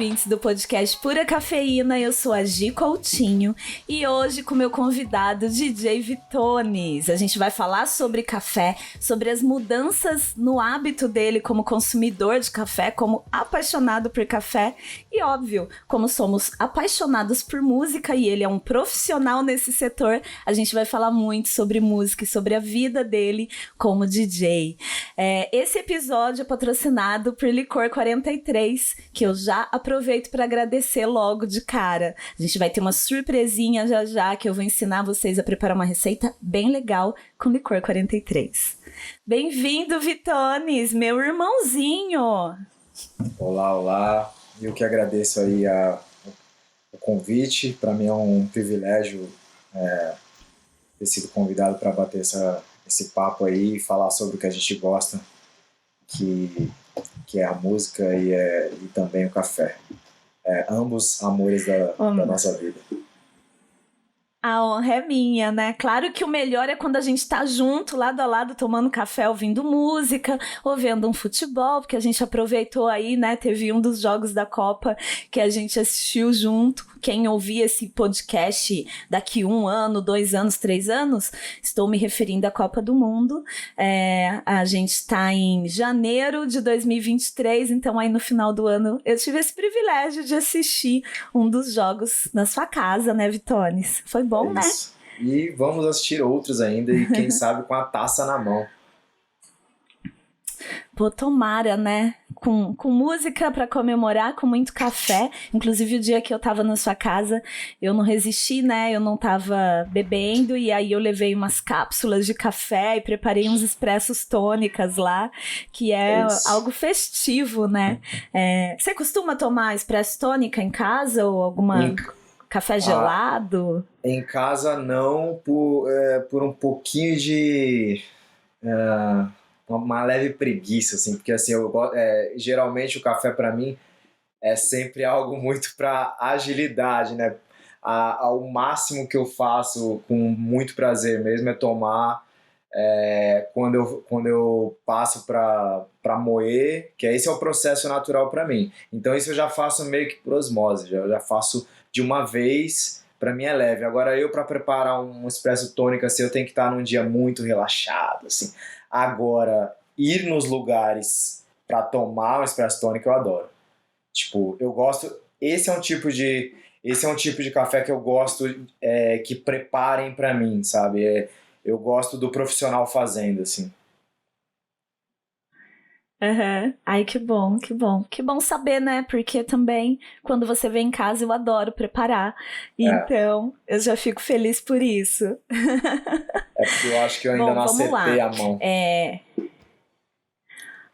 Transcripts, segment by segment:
ouvintes do podcast Pura Cafeína, eu sou a Gi Coutinho e hoje com meu convidado DJ Vitones. A gente vai falar sobre café, sobre as mudanças no hábito dele como consumidor de café, como apaixonado por café e, óbvio, como somos apaixonados por música e ele é um profissional nesse setor, a gente vai falar muito sobre música e sobre a vida dele como DJ. Esse episódio é patrocinado por Licor 43, que eu já aproveito para agradecer logo de cara. A gente vai ter uma surpresinha já que eu vou ensinar vocês a preparar uma receita bem legal com Licor 43. Bem-vindo, Vitones, meu irmãozinho! Olá. Eu que agradeço aí o convite. Para mim é um privilégio ter sido convidado para bater esse papo aí e falar sobre o que a gente gosta, que é a música e também o café. Ambos amores da nossa vida. A honra é minha, né? Claro que o melhor é quando a gente tá junto, lado a lado, tomando café, ouvindo música, ou vendo um futebol, porque a gente aproveitou aí, né? Teve um dos jogos da Copa que a gente assistiu junto. Quem ouvir esse podcast daqui 1 ano, 2 anos, 3 anos, estou me referindo à Copa do Mundo. A gente está em janeiro de 2023, então aí no final do ano eu tive esse privilégio de assistir um dos jogos na sua casa, né, Vitones? Foi bom, né? E vamos assistir outros ainda e quem sabe com a taça na mão. Pô, tomara, né? Com música pra comemorar, com muito café. Inclusive, o dia que eu tava na sua casa, eu não resisti, né? Eu não tava bebendo, e aí eu levei umas cápsulas de café e preparei uns expressos tônicas lá, que é algo festivo, né? Você costuma tomar expresso tônica em casa ou alguma café gelado? Em casa não, por um pouquinho de... uma leve preguiça, assim, porque assim, geralmente o café para mim é sempre algo muito para agilidade, né? Ao máximo que eu faço com muito prazer mesmo é tomar quando eu passo para moer, que esse é o processo natural para mim. Então isso eu já faço meio que por osmose, já faço de uma vez, para mim é leve. Agora eu, para preparar um expresso tônico assim, eu tenho que estar num dia muito relaxado, assim. Agora, ir nos lugares para tomar um expresso tônico eu adoro. Tipo, eu gosto... Esse é um tipo de café que eu gosto que preparem para mim, sabe? Eu gosto do profissional fazendo, assim. Uhum. Ai, que bom, que bom. Que bom saber, né? Porque também, quando você vem em casa, eu adoro preparar. Então, eu já fico feliz por isso. É porque eu acho que eu ainda não acertei a mão.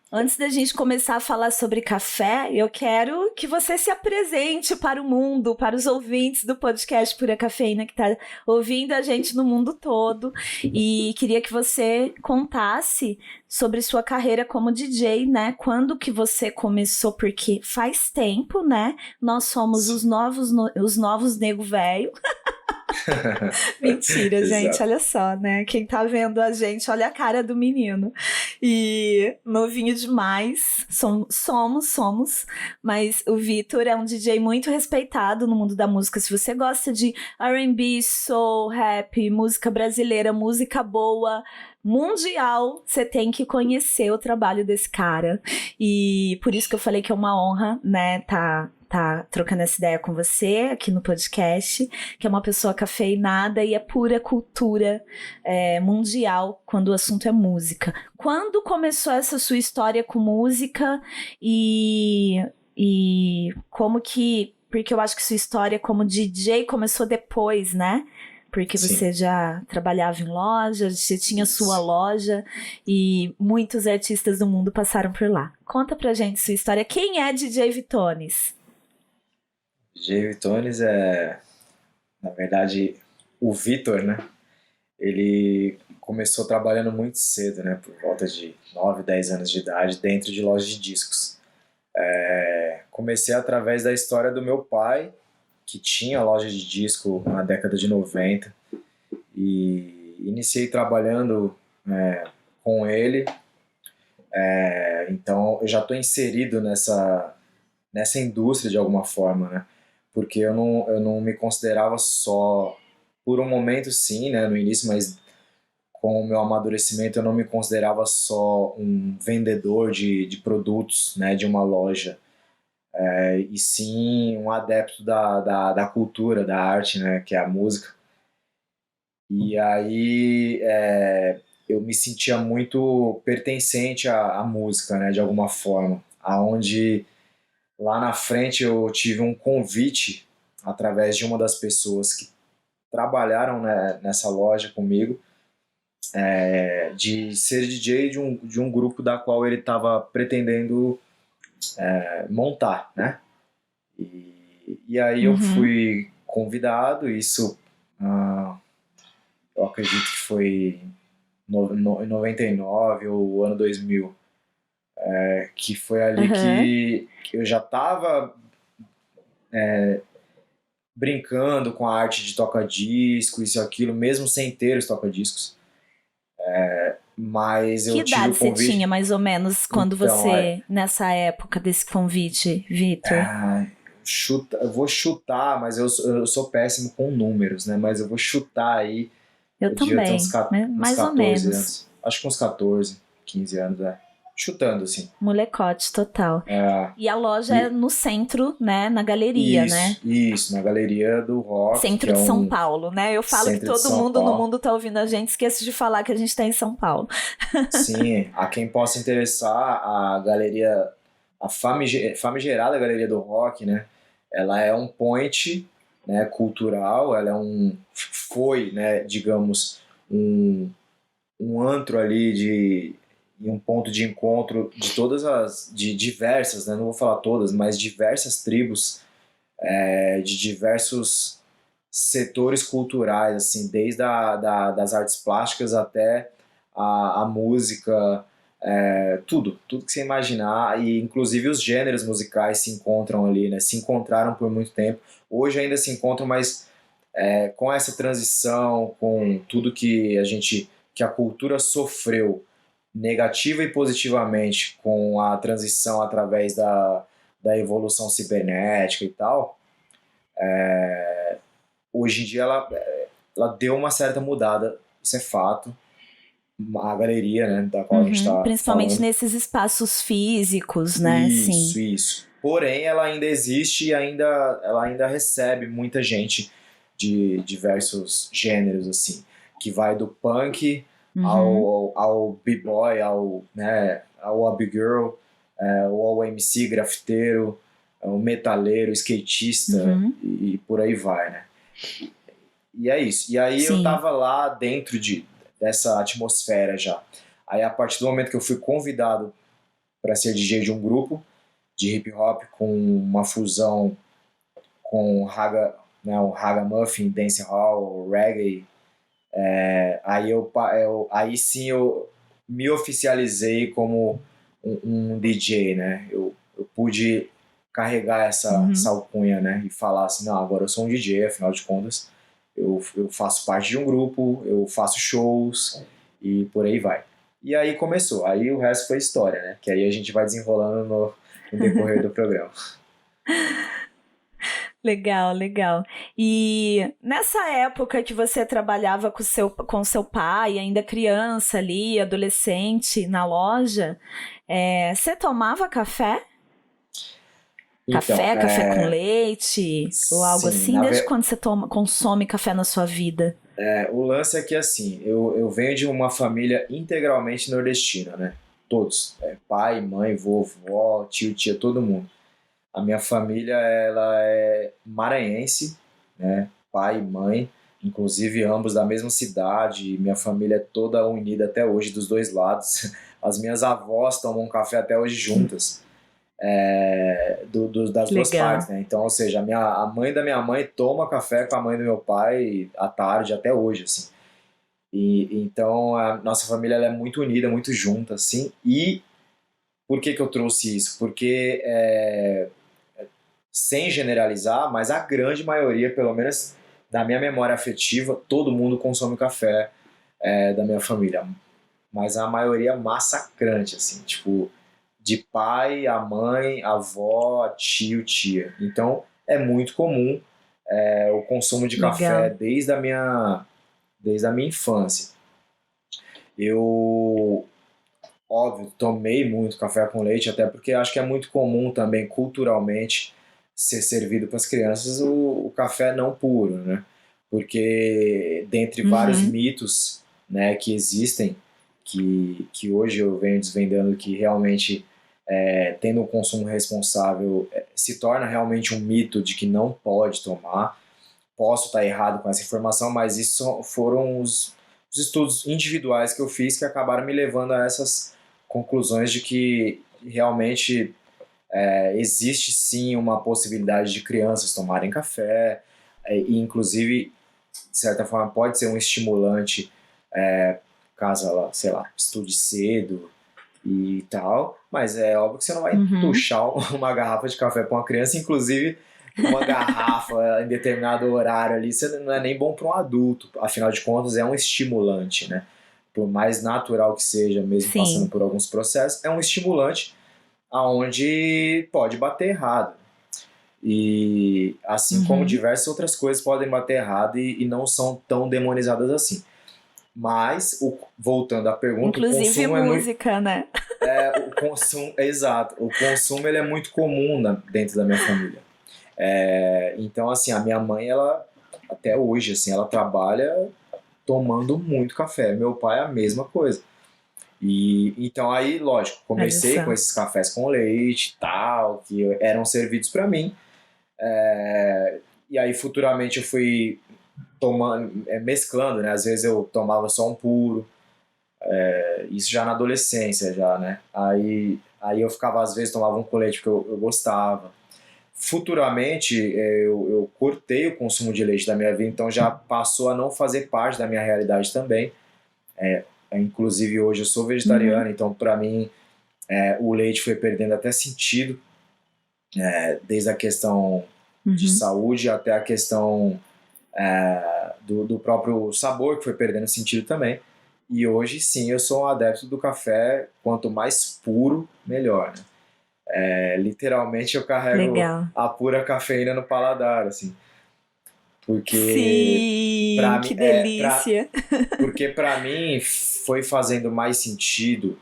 Antes da gente começar a falar sobre café, eu quero que você se apresente para o mundo, para os ouvintes do podcast Pura Cafeína, que está ouvindo a gente no mundo todo. E queria que você contasse sobre sua carreira como DJ, né? Quando que você começou? Porque faz tempo, né? Nós somos os novos nego velho. Mentira, gente, olha só, né? Quem tá vendo a gente, olha a cara do menino. E novinho demais, somos, mas o Vitor é um DJ muito respeitado no mundo da música. Se você gosta de R&B, soul, rap, música brasileira, música boa, mundial, você tem que conhecer o trabalho desse cara. E por isso que eu falei que é uma honra, né, tá trocando essa ideia com você aqui no podcast, que é uma pessoa cafeinada e é pura cultura mundial quando o assunto é música. Quando começou essa sua história com música e como que... Porque eu acho que sua história como DJ começou depois, né? Porque você já trabalhava em loja, você tinha sua loja e muitos artistas do mundo passaram por lá. Conta pra gente sua história. Quem é DJ Vitones? DJ Vitones na verdade, o Vitor, né? Ele começou trabalhando muito cedo, né? Por volta de 9, 10 anos de idade, dentro de lojas de discos. Comecei através da história do meu pai, que tinha loja de disco na década de 90, e iniciei trabalhando com ele. Então eu já estou inserido nessa nessa indústria de alguma forma, né? Porque eu não me considerava só, por um momento sim, né, no início, mas com o meu amadurecimento eu não me considerava só um vendedor de produtos, né, de uma loja, e sim um adepto da cultura, da arte, né, que é a música. E aí eu me sentia muito pertencente à música, né, de alguma forma, aonde lá na frente eu tive um convite através de uma das pessoas que trabalharam, né, nessa loja comigo, de ser DJ de um grupo da qual ele estava pretendendo montar, né? E aí eu Uhum. fui convidado, isso eu acredito que foi em 99 ou ano 2000, que foi ali Aham. que eu já estava brincando com a arte de toca-disco, isso e aquilo, mesmo sem ter os toca-discos. Mas Que eu tive idade o você tinha, convite. mais ou menos, quando Então, você, nessa época desse convite, Vitor? eu vou chutar, mas eu sou péssimo com números, né? Mas eu vou chutar aí, Eu eu devia ter também, uns mais ou 14 menos. anos. Acho que uns 14, 15 anos, Chutando, assim. Molecote total. É, E a loja é e no centro, né? Na galeria, né? isso, na Galeria do Rock, que Centro é de São um Paulo, né? Eu falo que centro de todo São mundo no Paulo. mundo tá ouvindo a gente, esqueço de falar que a gente tá em São Paulo. Sim, a quem possa interessar, a galeria, a famigerada Galeria do Rock, né? Ela é um point, né, cultural, ela é foi, né, digamos, um, um antro ali e um ponto de encontro de de diversas, né, não vou falar todas, mas diversas tribos, de diversos setores culturais, assim, desde das artes plásticas até a música, tudo que você imaginar, e inclusive os gêneros musicais se encontram ali, né? Se encontraram por muito tempo. Hoje ainda se encontram, mas com essa transição, com tudo que a cultura sofreu negativa e positivamente com a transição através da evolução cibernética e tal, hoje em dia ela deu uma certa mudada, isso é fato. A galeria, né, da qual a gente Uhum. está Principalmente falando. nesses espaços físicos, né? Sim. Isso. Porém, ela ainda existe e ela ainda recebe muita gente de diversos gêneros, assim, que vai do punk Uhum. ao b-boy, ao ab-girl, ou ao MC grafiteiro, ao metaleiro, skatista Uhum. e por aí vai, né? E é isso. E aí eu Sim. tava lá dentro dessa atmosfera já. Aí a partir do momento que eu fui convidado para ser DJ de um grupo de hip hop com uma fusão com raga, né, o ragamuffin, dancehall, reggae, aí sim eu me oficializei como um DJ, né? Eu pude carregar essa Uhum. alcunha, né? E falar assim, não, agora eu sou um DJ, afinal de contas, eu faço parte de um grupo, eu faço shows e por aí vai. E aí começou, aí o resto foi história, né? Que aí a gente vai desenrolando no decorrer do programa. Legal, legal. E nessa época que você trabalhava com seu pai, ainda criança ali, adolescente, na loja, você tomava café? Então, Café com leite ou algo sim, assim? Desde quando você consome café na sua vida? o lance é que assim, eu venho de uma família integralmente nordestina, né? Todos, pai, mãe, vovó, tio, tia, todo mundo. A minha família, ela é maranhense, né? Pai e mãe, inclusive ambos da mesma cidade. Minha família é toda unida até hoje, dos dois lados. As minhas avós tomam café até hoje juntas, das Que duas partes, legal. né? Então, ou seja, a mãe da minha mãe toma café com a mãe do meu pai à tarde até hoje, assim. E então a nossa família ela é muito unida, muito junta, assim. E por que eu trouxe isso? Porque sem generalizar, mas a grande maioria, pelo menos da minha memória afetiva, todo mundo consome café, da minha família. Mas a maioria massacrante, assim, tipo, de pai, a mãe, a avó, tio, tia. Então é muito comum o consumo de café Legal. desde a minha infância. Eu, óbvio, tomei muito café com leite, até porque acho que é muito comum também, culturalmente, ser servido para as crianças o café não puro, né? Porque dentre vários Uhum. mitos, né, que existem, que hoje eu venho desvendando que realmente tendo um consumo responsável se torna realmente um mito de que não pode tomar. Posso estar errado com essa informação, mas isso foram os estudos individuais que eu fiz que acabaram me levando a essas conclusões de que realmente existe sim uma possibilidade de crianças tomarem café, e inclusive, de certa forma, pode ser um estimulante caso ela, sei lá, estude cedo e tal, mas é óbvio que você não vai Uhum. tuchar uma garrafa de café para uma criança, inclusive uma garrafa em determinado horário ali, você não é nem bom para um adulto, afinal de contas é um estimulante, né? Por mais natural que seja, mesmo passando Sim. por alguns processos, é um estimulante aonde pode bater errado. E assim como Uhum. diversas outras coisas podem bater errado e não são tão demonizadas assim. Mas, voltando à pergunta, o Inclusive consumo é muito. música, né? O consumo, exato. O consumo ele é muito comum dentro da minha família. Então, assim, a minha mãe, ela, até hoje, assim, ela trabalha tomando muito café. Meu pai, a mesma coisa. E então aí, lógico, Olha comecei com só. esses cafés com leite e tal, que eram servidos para mim. E aí, futuramente, eu fui tomando, mesclando, né? Às vezes eu tomava só um puro, isso já na adolescência, já, né? Aí eu ficava, às vezes, tomava um com leite porque eu gostava. Futuramente, eu cortei o consumo de leite da minha vida, então já passou a não fazer parte da minha realidade também. Inclusive, hoje eu sou Uhum. vegetariano, então, para mim, o leite foi perdendo até sentido, desde a questão de Uhum. saúde até a questão do próprio sabor, que foi perdendo sentido também. E hoje, sim, eu sou um adepto do café, quanto mais puro, melhor, né? Literalmente eu carrego Legal. a pura cafeína no paladar, assim, porque Sim, para mim que delícia. porque para mim foi fazendo mais sentido,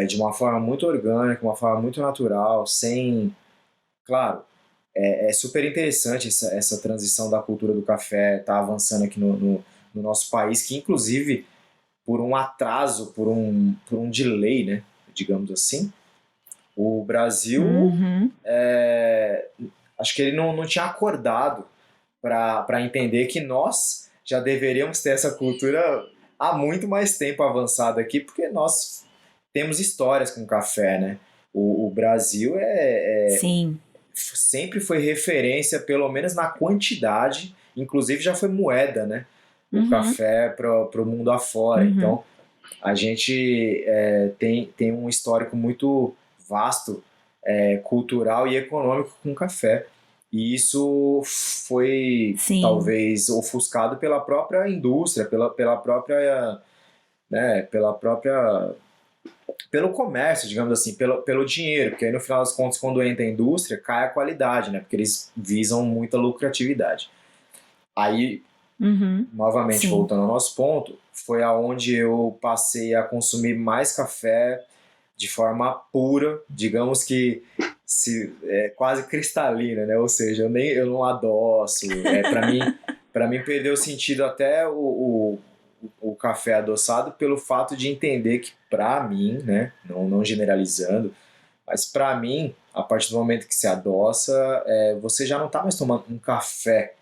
de uma forma muito orgânica, uma forma muito natural, sem, claro, é super interessante essa transição da cultura do café, tá avançando aqui no nosso país, que inclusive por um atraso, por um delay, né, digamos assim, o Brasil, Uhum. acho que ele não tinha acordado para entender que nós já deveríamos ter essa cultura há muito mais tempo avançada aqui, porque nós temos histórias com café, né? O Brasil Sim. sempre foi referência, pelo menos na quantidade, inclusive já foi moeda, né? O Uhum. café para o mundo afora. Uhum. Então, a gente tem um histórico muito vasto, cultural e econômico com café. E isso foi Sim. talvez ofuscado pela própria indústria, pela própria, né, pelo comércio, digamos assim, pelo dinheiro, porque aí no final das contas, quando entra a indústria, cai a qualidade, né, porque eles visam muita lucratividade. Aí, Uhum. novamente, Sim. voltando ao nosso ponto, foi aonde eu passei a consumir mais café de forma pura, digamos que quase cristalina, né? Ou seja, eu não adoço. Para mim perdeu sentido até o café adoçado pelo fato de entender que para mim, né? Não generalizando, mas para mim, a partir do momento que se adoça, você já não está mais tomando um café,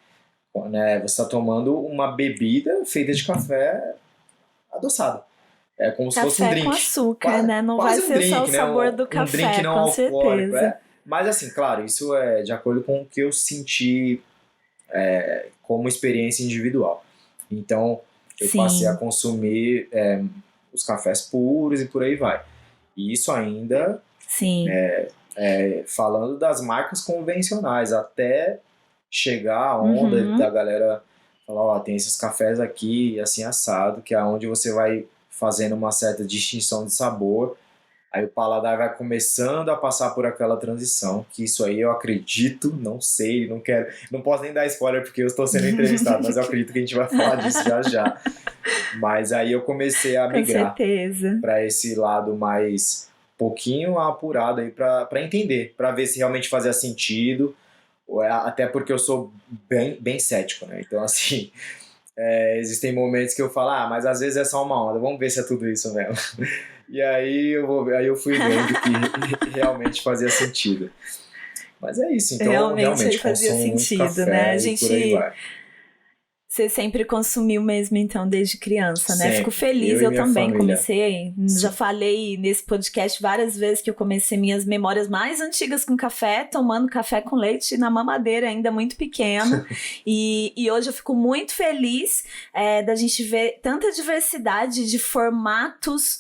né? Você está tomando uma bebida feita de café adoçado. É como se fosse um Café com drink. açúcar, Quase, né? Não vai quase um ser só o drink, né? sabor do Um drink café, não com alcoólico. certeza. Mas assim, claro, isso é de acordo com o que eu senti como experiência individual. Então, eu passei a Sim. consumir os cafés puros e por aí vai. E isso ainda Sim. falando das marcas convencionais, até chegar a onda da Uhum. galera falar, ó, tem esses cafés aqui, assim, assado, que é onde você vai fazendo uma certa distinção de sabor, Aí o paladar vai começando a passar por aquela transição, que isso aí eu acredito, não sei, não quero, não posso nem dar spoiler porque eu estou sendo entrevistado, mas eu acredito que a gente vai falar disso já já. Mas aí eu comecei a migrar para esse lado mais pouquinho apurado aí para entender, para ver se realmente fazia sentido, até porque eu sou bem cético, né? Então assim, existem momentos que eu falo, mas às vezes é só uma onda, vamos ver se é tudo isso mesmo. E aí eu fui vendo que realmente fazia sentido. Mas é isso, então realmente fazia sentido, café, né? Você sempre consumiu mesmo, então, desde criança, né? Sempre. Fico feliz, eu também família. Comecei. Sim. Já falei nesse podcast várias vezes que eu comecei minhas memórias mais antigas com café, tomando café com leite na mamadeira, ainda muito pequeno. e hoje eu fico muito feliz da gente ver tanta diversidade de formatos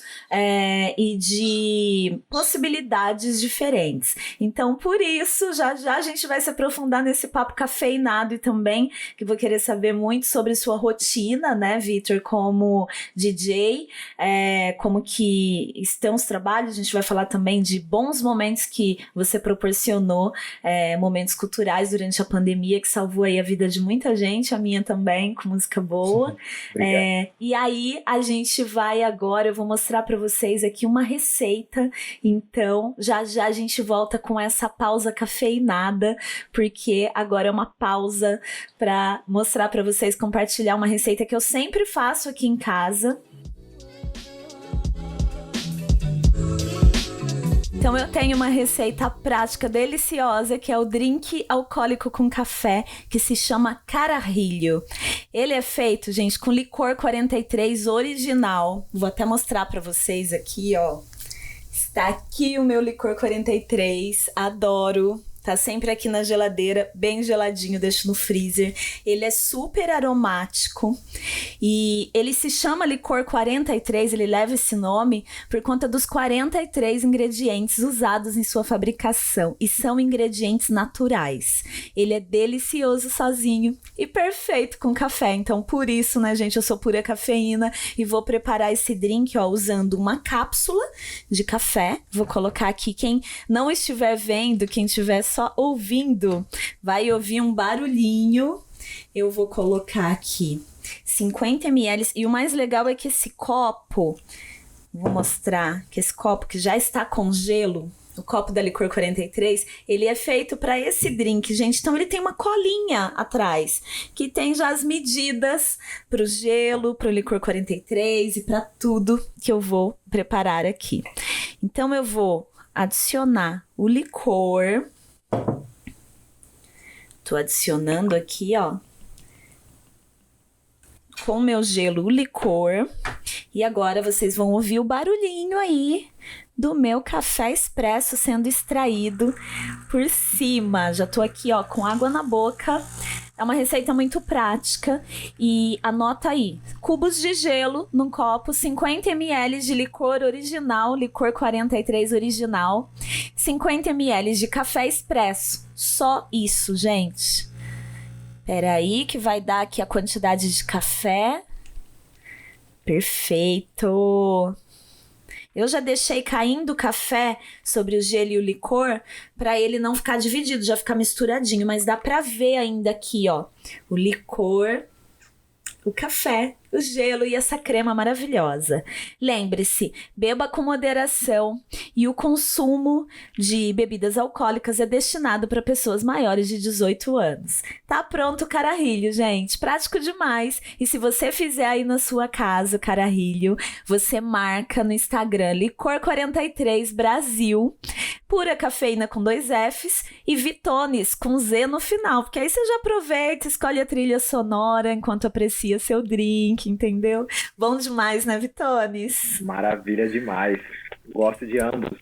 e de possibilidades diferentes. Então, por isso, já a gente vai se aprofundar nesse papo cafeinado e também, que vou querer saber muito sobre sua rotina, né, Vitor, como DJ, como que estão os trabalhos. A gente vai falar também de bons momentos que você proporcionou, momentos culturais durante a pandemia, que salvou aí a vida de muita gente, a minha também, com música boa. E aí a gente vai agora, eu vou mostrar para vocês aqui uma receita, então já a gente volta com essa pausa cafeinada, porque agora é uma pausa para mostrar para vocês, compartilhar uma receita que eu sempre faço aqui em casa. Então eu tenho uma receita prática deliciosa, que é o drink alcoólico com café, que se chama Carajillo. Ele é feito, gente, com licor 43 original. Vou até mostrar para vocês aqui, ó. Está aqui o meu licor 43, adoro. Tá sempre aqui na geladeira, bem geladinho, deixo no freezer. Ele é super aromático e ele se chama licor 43, ele leva esse nome por conta dos 43 ingredientes usados em sua fabricação e são ingredientes naturais. Ele é delicioso sozinho e perfeito com café, então por isso, né, gente, eu sou pura cafeína e vou preparar esse drink, ó, usando uma cápsula de café. Vou colocar aqui, quem não estiver vendo, quem estiver só ouvindo, vai ouvir um barulhinho. Eu vou colocar aqui 50 ml. E o mais legal é que esse copo, vou mostrar que esse copo que já está com gelo, o copo da Licor 43, ele é feito para esse drink, gente. Então ele tem uma colinha atrás, que tem já as medidas para o gelo, para o Licor 43 e para tudo que eu vou preparar aqui. Então eu vou adicionar o licor. Tô adicionando aqui, ó, com o meu gelo, o licor. E agora vocês vão ouvir o barulhinho aí do meu café expresso sendo extraído por cima. Já tô aqui, ó, com água na boca. É uma receita muito prática e anota aí, cubos de gelo num copo, 50 ml de licor original, licor 43 original, 50 ml de café expresso, só isso, gente. Peraí que vai dar aqui a quantidade de café. Perfeito! Eu já deixei caindo o café sobre o gelo e o licor para ele não ficar dividido, já ficar misturadinho, mas dá para ver ainda aqui, ó, o licor, o café, o gelo e essa crema maravilhosa. Lembre-se, beba com moderação e o consumo de bebidas alcoólicas é destinado para pessoas maiores de 18 anos. Tá pronto o Carajillo, gente. Prático demais. E se você fizer aí na sua casa o Carajillo, você marca no Instagram Licor43 Brasil, pura cafeína com 2 Fs e Vitones com Z no final, porque aí você já aproveita, escolhe a trilha sonora enquanto aprecia seu drink, entendeu? Bom demais, né, Vitones? Maravilha demais. Gosto de ambos.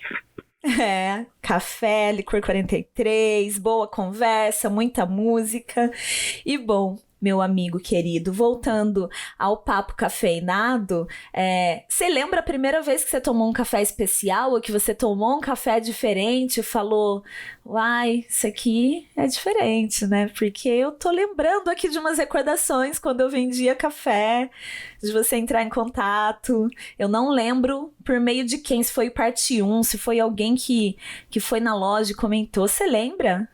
Café, Licor 43, boa conversa, muita música. E bom, meu amigo querido, voltando ao papo cafeinado, você lembra a primeira vez que você tomou um café especial ou que você tomou um café diferente e falou, uai, isso aqui é diferente, né? Porque eu tô lembrando aqui de umas recordações quando eu vendia café, de você entrar em contato. Eu não lembro por meio de quem, se foi parte 1, se foi alguém que foi na loja e comentou. Você lembra?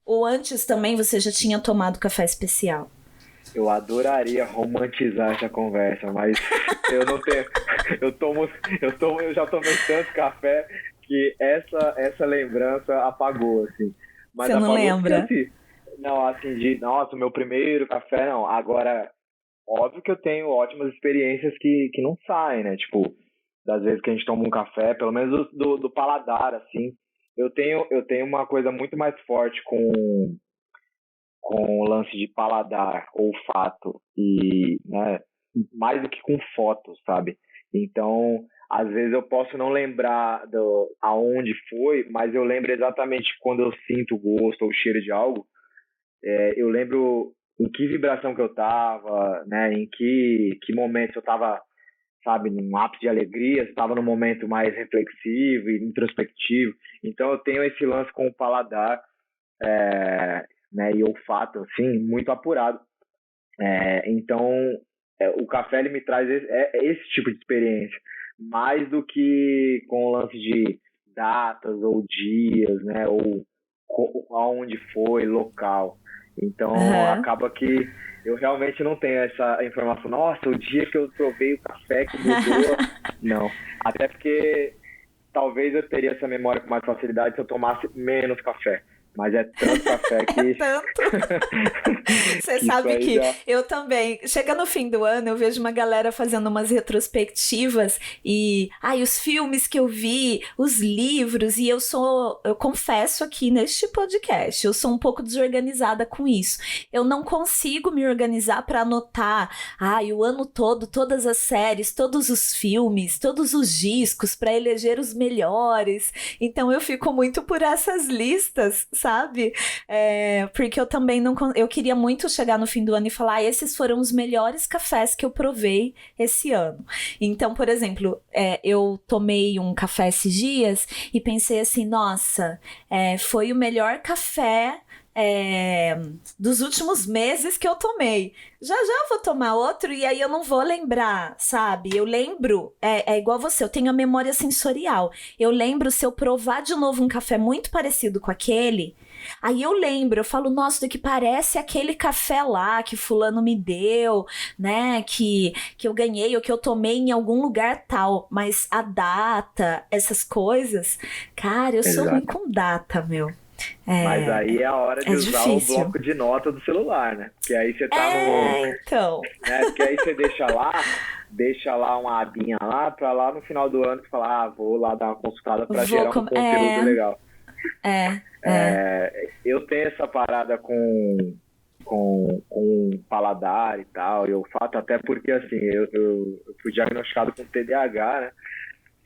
Ou antes também você já tinha tomado café especial? Eu adoraria romantizar essa conversa, mas eu não tenho. Eu já tomei tanto café que essa lembrança apagou, assim. Mas Você não apagou lembra? porque, assim, não, assim, nossa, o meu primeiro café, não. Agora, óbvio que eu tenho ótimas experiências que não saem, né? Tipo, das vezes que a gente toma um café, pelo menos do paladar, assim. Eu tenho uma coisa muito mais forte com o lance de paladar, olfato e, né, mais do que com fotos, sabe? Então, às vezes eu posso não lembrar aonde foi, mas eu lembro exatamente quando eu sinto o gosto ou o cheiro de algo. Eu lembro em que vibração que eu tava, né? Em que momento eu tava, sabe, num ápice de alegria, se estava num momento mais reflexivo e introspectivo. Então eu tenho esse lance com o paladar, né, e olfato, assim, muito apurado. Então, o café ele me traz esse tipo de experiência, mais do que com o lance de datas ou dias, né, ou aonde foi, local. Então, Aham. acaba que eu realmente não tenho essa informação. Nossa, o dia que eu provei o café que mudou. Não. Até porque talvez eu teria essa memória com mais facilidade se eu tomasse menos café. Mas é tanto café É que, tanto. Você que isso sabe aí que já. eu também. Chega no fim do ano, eu vejo uma galera fazendo umas retrospectivas e. Ai, os filmes que eu vi, os livros, e eu confesso aqui neste podcast, eu sou um pouco desorganizada com isso. Eu não consigo me organizar para anotar, ai, o ano todo, todas as séries, todos os filmes, todos os discos, para eleger os melhores. Então eu fico muito por essas listas, sabe? Porque eu também não. Eu queria muito chegar no fim do ano e falar: esses foram os melhores cafés que eu provei esse ano. Então, por exemplo, eu tomei um café esses dias e pensei assim: nossa, foi o melhor café. Dos últimos meses que eu tomei. Já já vou tomar outro e aí eu não vou lembrar, sabe? Eu lembro, é igual você, eu tenho a memória sensorial. Eu lembro se eu provar de novo um café muito parecido com aquele. Aí eu lembro, eu falo, nossa, do que parece aquele café lá que fulano me deu, né, que eu ganhei ou que eu tomei em algum lugar tal, mas a data, essas coisas, cara, eu sou ruim Exato. com data, meu. Mas aí é a hora É de usar o difícil. bloco de nota do celular, né? Porque aí você tá no. Então. Né? Porque aí você deixa lá uma abinha lá, pra lá no final do ano você falar, vou lá dar uma consultada pra Vou gerar um com... conteúdo legal. É. Eu tenho essa parada com paladar e tal, e olfato, até porque assim, eu fui diagnosticado com TDAH, né?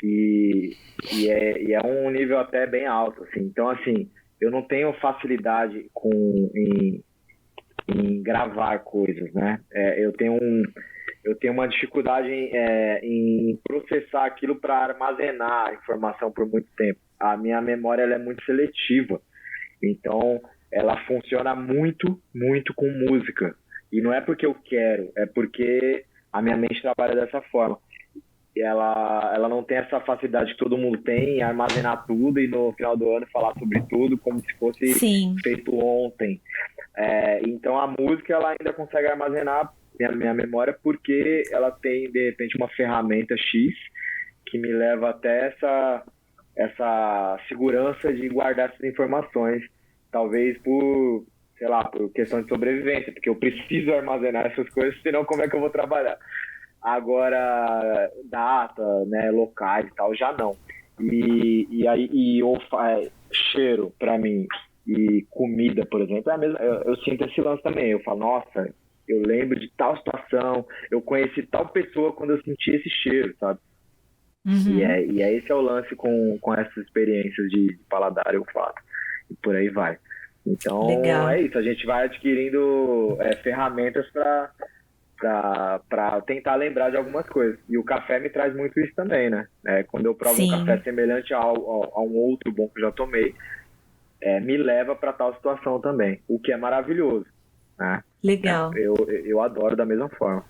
E, e é um nível até bem alto, assim. Então, assim, eu não tenho facilidade em gravar coisas, né? Eu tenho uma dificuldade em processar aquilo para armazenar a informação por muito tempo. A minha memória ela é muito seletiva. Então, ela funciona muito, muito com música. E não é porque eu quero, é porque a minha mente trabalha dessa forma. E ela não tem essa facilidade que todo mundo tem em armazenar tudo e no final do ano falar sobre tudo como se fosse Sim. feito ontem. Então, a música ela ainda consegue armazenar minha memória porque ela tem, de repente, uma ferramenta X que me leva até essa segurança de guardar essas informações, talvez sei lá, por questão de sobrevivência, porque eu preciso armazenar essas coisas, senão como é que eu vou trabalhar? Agora, data, né, locais e tal, já não. E aí, cheiro, pra mim, e comida, por exemplo, é a mesma, eu sinto esse lance também. Eu falo, nossa, eu lembro de tal situação, eu conheci tal pessoa quando eu senti esse cheiro, sabe? Uhum. Esse é o lance com essas experiências de paladar e olfato. E por aí vai. Então, Legal. é isso. A gente vai adquirindo ferramentas para tentar lembrar de algumas coisas. E o café me traz muito isso também, né? Quando eu provo um Sim. café semelhante a um outro bom que eu já tomei, me leva para tal situação também, o que é maravilhoso, né? Legal. Eu adoro da mesma forma.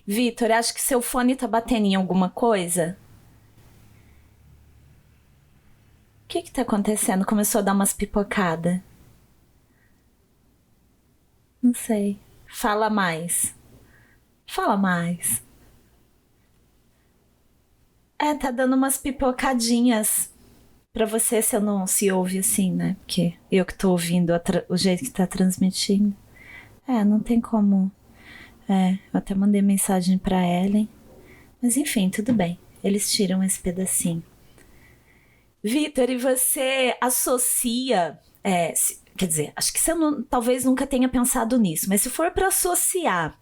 Vitor, acho que seu fone tá batendo em alguma coisa? O que tá acontecendo? Começou a dar umas pipocadas. Não sei. Fala mais. Fala mais. Tá dando umas pipocadinhas. Pra você, se eu não se ouve assim, né? Porque eu que tô ouvindo o jeito que tá transmitindo. Não tem como. Eu até mandei mensagem pra Ellen. Mas enfim, tudo bem. Eles tiram esse pedacinho. Vitor, e você associa... quer dizer, acho que você talvez nunca tenha pensado nisso, mas se for pra associar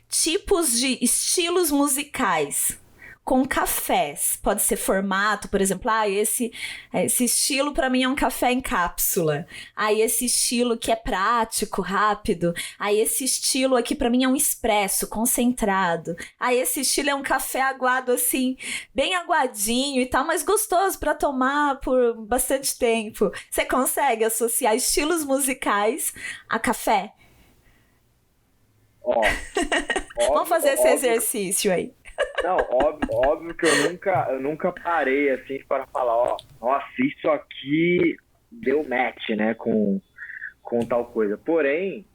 tipos de estilos musicais com cafés, pode ser formato, por exemplo, esse estilo pra mim é um café em cápsula, esse estilo que é prático, rápido, esse estilo aqui pra mim é um expresso, concentrado, esse estilo é um café aguado assim, bem aguadinho e tal, mas gostoso pra tomar por bastante tempo. Você consegue associar estilos musicais a café? Vamos fazer esse exercício aí. Não, óbvio que eu nunca parei assim para falar, nossa, isso aqui deu match, né, com tal coisa. Porém,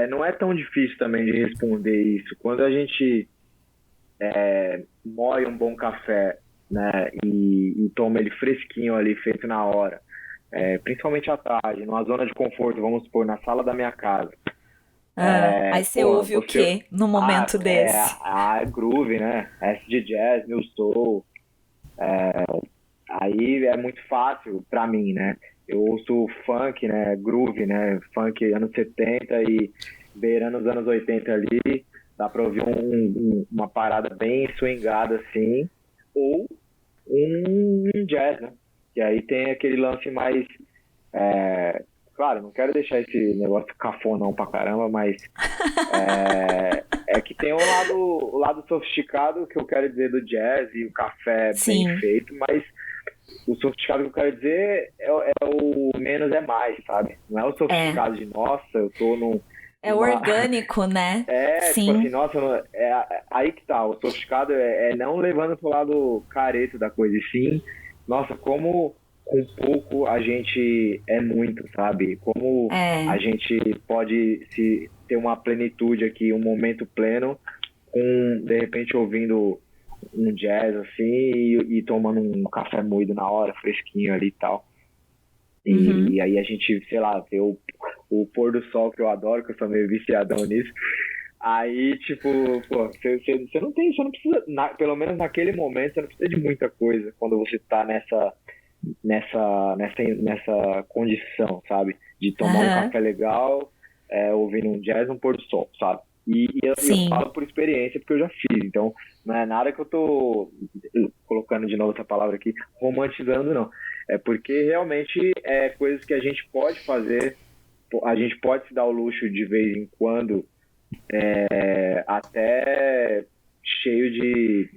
não é tão difícil também de responder isso. Quando a gente moe um bom café, né, e toma ele fresquinho ali, feito na hora, principalmente à tarde, numa zona de conforto, vamos supor, na sala da minha casa. Aí você ouve o quê no momento desse? Groove, né? Acid Jazz, New Soul. Aí é muito fácil pra mim, né? Eu ouço funk, né? Groove, né? Funk anos 70 e beirando os anos 80 ali. Dá pra ouvir uma parada bem swingada assim. Ou um jazz, né? Que aí tem aquele lance mais... Claro, não quero deixar esse negócio cafonão pra caramba, mas que tem o lado sofisticado que eu quero dizer do jazz e o café bem feito, mas o sofisticado que eu quero dizer é o menos é mais, sabe? Não é o sofisticado de, nossa, eu tô num... o orgânico, né? Sim. Tipo assim, nossa, aí que tá, o sofisticado não levando pro lado careta da coisa, e sim, nossa, como... com pouco a gente é muito, sabe? Como a gente pode ter uma plenitude aqui, um momento pleno, com, de repente, ouvindo um jazz, assim, e tomando um café moído na hora, fresquinho ali e tal. E aí a gente, sei lá, vê o pôr do sol, que eu adoro, que eu sou meio viciadão nisso. Aí, tipo, pô, você não precisa, pelo menos naquele momento, você não precisa de muita coisa quando você tá nessa condição, sabe? De tomar um café legal, ouvindo um jazz no pôr do sol, sabe? E eu falo por experiência, porque eu já fiz. Então, não é nada que eu tô colocando de novo essa palavra aqui, romantizando, não. É porque realmente é coisas que a gente pode fazer, a gente pode se dar o luxo de vez em quando, até cheio de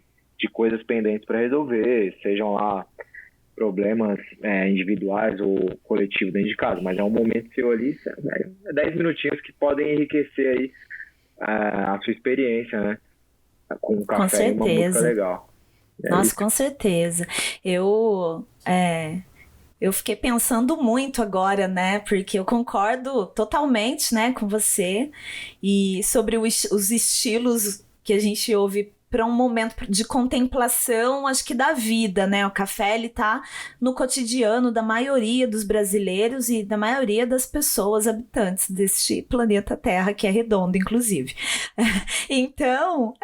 coisas pendentes para resolver, sejam lá problemas individuais ou coletivos dentro de casa, mas é um momento seu ali, 10 minutinhos que podem enriquecer aí a sua experiência, né? Com um café e uma música legal. Nossa, com certeza. Eu fiquei pensando muito agora, né? Porque eu concordo totalmente, né, com você e sobre os estilos que a gente ouve para um momento de contemplação, acho que da vida, né? O café, ele tá no cotidiano da maioria dos brasileiros e da maioria das pessoas habitantes deste planeta Terra, que é redondo, inclusive. Então,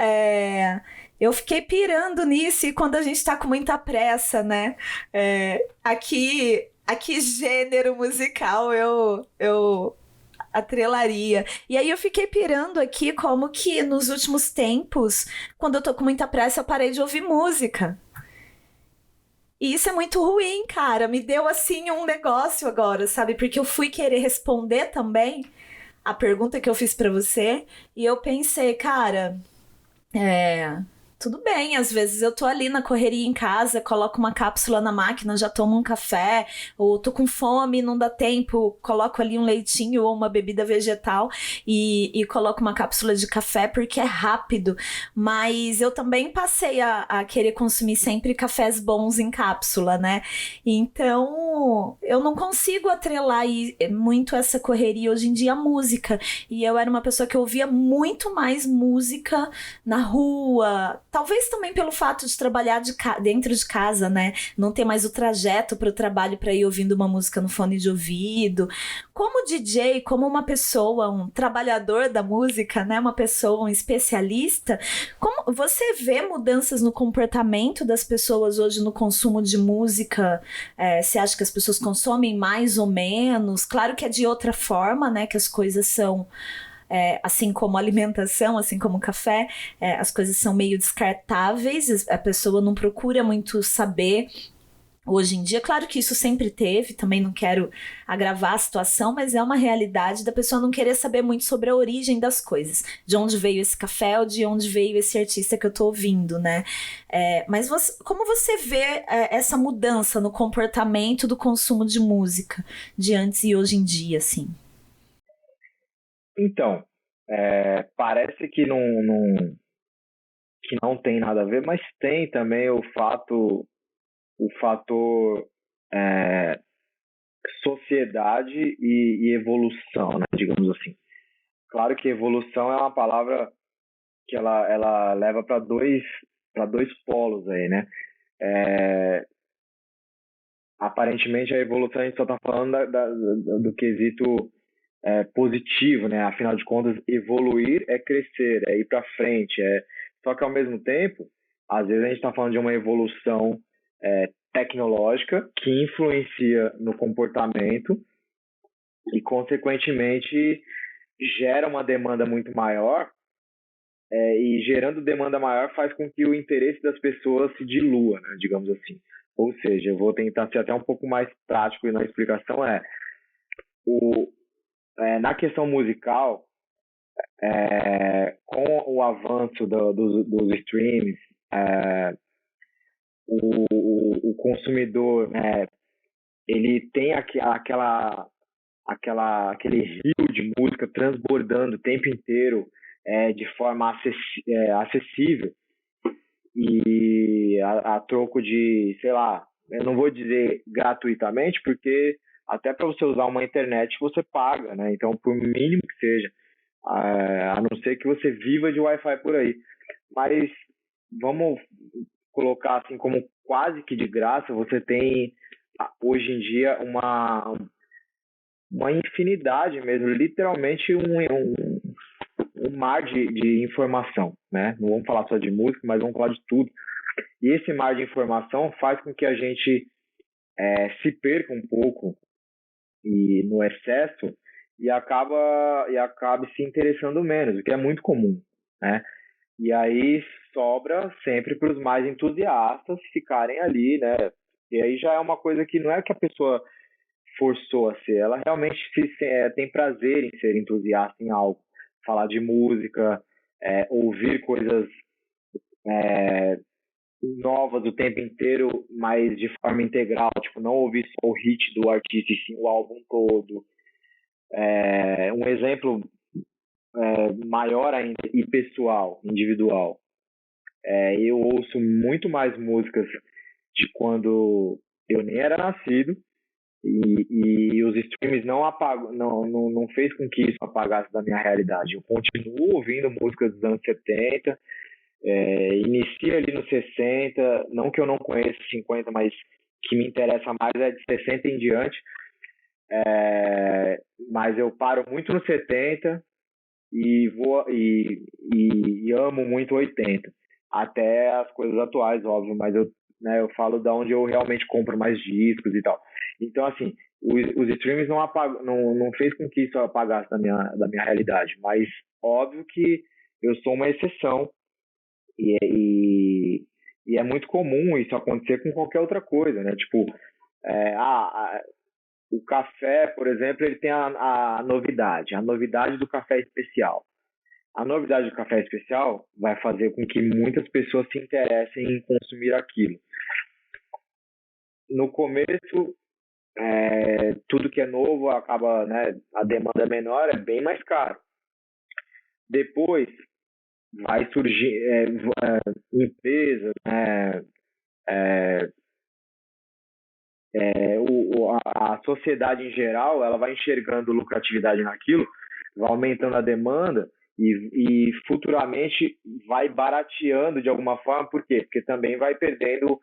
eu fiquei pirando nisso, e quando a gente tá com muita pressa, né? Aqui gênero musical eu atrelaria. E aí eu fiquei pirando aqui como que nos últimos tempos, quando eu tô com muita pressa, eu parei de ouvir música. E isso é muito ruim, cara. Me deu assim um negócio agora, sabe? Porque eu fui querer responder também a pergunta que eu fiz pra você e eu pensei, cara, é. Tudo bem, às vezes eu tô ali na correria em casa, coloco uma cápsula na máquina, já tomo um café, ou tô com fome, não dá tempo, coloco ali um leitinho ou uma bebida vegetal e coloco uma cápsula de café porque é rápido. Mas eu também passei a querer consumir sempre cafés bons em cápsula, né? Então eu não consigo atrelar muito essa correria hoje em dia à música. E eu era uma pessoa que ouvia muito mais música na rua, talvez também pelo fato de trabalhar dentro de casa, né? Não ter mais o trajeto para o trabalho para ir ouvindo uma música no fone de ouvido. Como DJ, como uma pessoa, um trabalhador da música, né? Uma pessoa, um especialista, como você vê mudanças no comportamento das pessoas hoje no consumo de música? Você acha que as pessoas consomem mais ou menos? Claro que é de outra forma, né? Que as coisas são assim como alimentação, assim como café, as coisas são meio descartáveis, a pessoa não procura muito saber hoje em dia. Claro que isso sempre teve, também não quero agravar a situação, mas é uma realidade da pessoa não querer saber muito sobre a origem das coisas, de onde veio esse café ou de onde veio esse artista que eu tô ouvindo, né? Mas como você vê essa mudança no comportamento do consumo de música de antes e hoje em dia, assim? Então, parece que que não tem nada a ver, mas tem também o fator é, sociedade e evolução, né, digamos assim. Claro que evolução é uma palavra que ela leva para dois polos aí, né? Aparentemente a evolução a gente só está falando do quesito positivo, né? Afinal de contas, evoluir é crescer, é ir para frente. Só que ao mesmo tempo, às vezes a gente está falando de uma evolução tecnológica que influencia no comportamento e, consequentemente, gera uma demanda muito maior. E gerando demanda maior faz com que o interesse das pessoas se dilua, né? Digamos assim. Ou seja, eu vou tentar ser até um pouco mais prático na explicação. Na questão musical, com o avanço dos streams, o consumidor, ele tem aquele rio de música transbordando o tempo inteiro de forma acessível e a troco de, sei lá, eu não vou dizer gratuitamente, porque até para você usar uma internet você paga, né? Então, por mínimo que seja, a não ser que você viva de Wi-Fi por aí. Mas vamos colocar assim como quase que de graça, você tem hoje em dia uma infinidade mesmo, literalmente um mar de informação, né? Não vamos falar só de música, mas vamos falar de tudo. E esse mar de informação faz com que a gente se perca um pouco e no excesso e acabe se interessando menos, o que é muito comum, né? E aí sobra sempre para os mais entusiastas ficarem ali, né? E aí já é uma coisa que não é que a pessoa forçou a ser, ela realmente tem prazer em ser entusiasta em algo, falar de música, ouvir coisas novas o tempo inteiro, mas de forma integral, tipo, não ouvir só o hit do artista, e sim o álbum todo. Um exemplo maior ainda e pessoal, individual. Eu ouço muito mais músicas de quando eu nem era nascido e os streams não fez com que isso apagasse da minha realidade. Eu continuo ouvindo músicas dos anos 70, inicia ali nos 60, não que eu não conheça 50, mas que me interessa mais é de 60 em diante. Mas eu paro muito nos 70 e amo muito 80, até as coisas atuais, óbvio, mas eu falo da onde eu realmente compro mais discos e tal. Então, assim, os streams não fez com que isso apagasse da minha realidade, mas óbvio que eu sou uma exceção e é muito comum isso acontecer com qualquer outra coisa, né? Tipo, o café, por exemplo, ele tem a novidade do café especial. A novidade do café especial vai fazer com que muitas pessoas se interessem em consumir aquilo. No começo, tudo que é novo acaba, né, a demanda é menor, é bem mais caro. Depois vai surgir empresas, né, a sociedade em geral, ela vai enxergando lucratividade naquilo, vai aumentando a demanda e futuramente vai barateando de alguma forma. Por quê? Porque também vai perdendo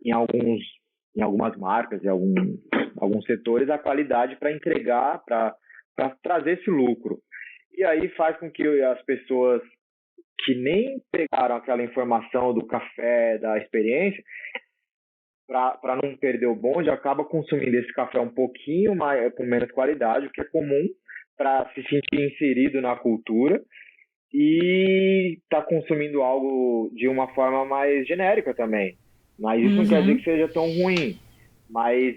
em algumas marcas, em alguns setores, a qualidade para entregar, para trazer esse lucro. E aí faz com que as pessoas que nem pegaram aquela informação do café, da experiência, para não perder o bonde, acaba consumindo esse café um pouquinho mais, com menos qualidade, o que é comum, para se sentir inserido na cultura e tá consumindo algo de uma forma mais genérica também. Mas isso não quer dizer que seja tão ruim. Mas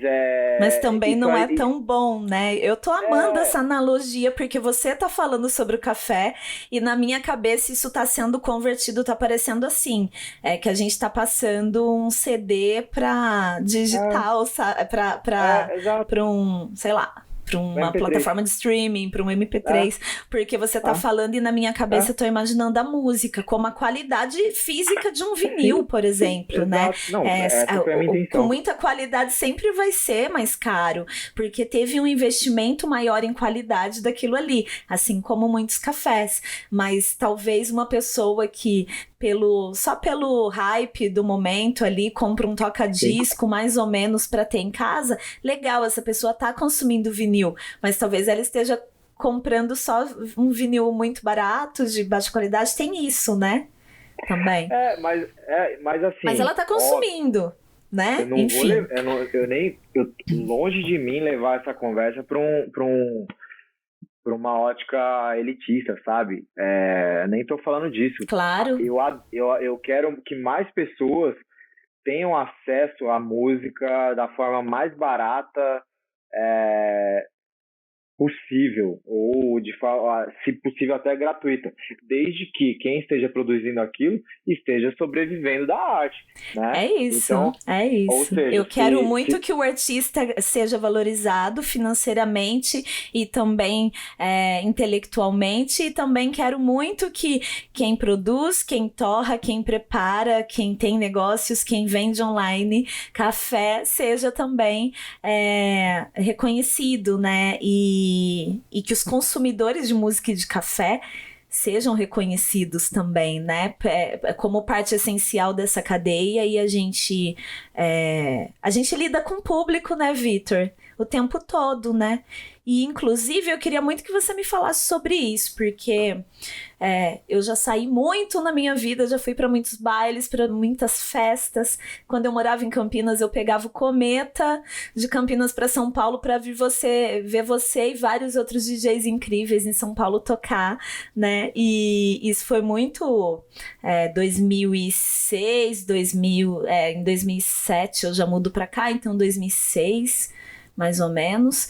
também isso não é aí, tão bom, né? Eu tô amando essa analogia, porque você tá falando sobre o café e na minha cabeça isso tá sendo convertido, tá parecendo assim, que a gente tá passando um CD pra digital, exato, pra um, sei lá, pra uma MP3. plataforma de streaming, pra um MP3, porque você tá falando e na minha cabeça eu tô imaginando a música como a qualidade física de um vinil, por exemplo, né? Exato. Não, essa foi a minha Com intenção. muita qualidade sempre vai ser mais caro, porque teve um investimento maior em qualidade daquilo ali, assim como muitos cafés. Mas talvez uma pessoa que só pelo hype do momento ali, compra um toca-disco mais ou menos para ter em casa, legal, essa pessoa tá consumindo vinil, mas talvez ela esteja comprando só um vinil muito barato, de baixa qualidade, tem isso, né? Também. Mas assim, Mas ela tá consumindo, né? eu não vou Enfim. longe de mim levar essa conversa para uma ótica elitista, sabe? Nem tô falando disso. Claro. Eu quero que mais pessoas tenham acesso à música da forma mais barata possível, ou de forma, se possível, até gratuita, desde que quem esteja produzindo aquilo esteja sobrevivendo da arte, né? É isso, Então, é isso. ou seja, Eu quero muito que o artista seja valorizado financeiramente e também intelectualmente, e também quero muito que quem produz, quem torra, quem prepara, quem tem negócios, quem vende online café, seja também reconhecido, né? E que os consumidores de música e de café sejam reconhecidos também, né? Como parte essencial dessa cadeia, e a gente lida com o público, né, Vitor? O tempo todo, né? E, inclusive, eu queria muito que você me falasse sobre isso, porque eu já saí muito na minha vida, já fui para muitos bailes, para muitas festas. Quando eu morava em Campinas, eu pegava o Cometa de Campinas para São Paulo para ver você e vários outros DJs incríveis em São Paulo tocar, né? E isso foi muito 2006, em 2007 eu já mudo para cá, então 2006 mais ou menos.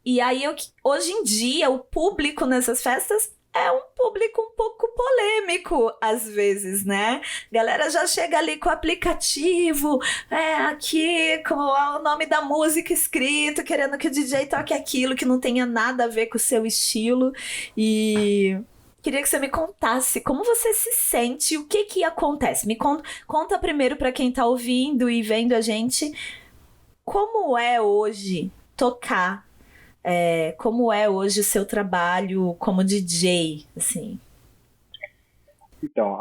E aí, hoje em dia, o público nessas festas é um público um pouco polêmico, às vezes, né? Galera já chega ali com o aplicativo, aqui com o nome da música escrito, querendo que o DJ toque aquilo que não tenha nada a ver com o seu estilo. E queria que você me contasse como você se sente, o que acontece. Me conta primeiro para quem tá ouvindo e vendo a gente, como é hoje tocar, como é hoje o seu trabalho como DJ, assim? Então,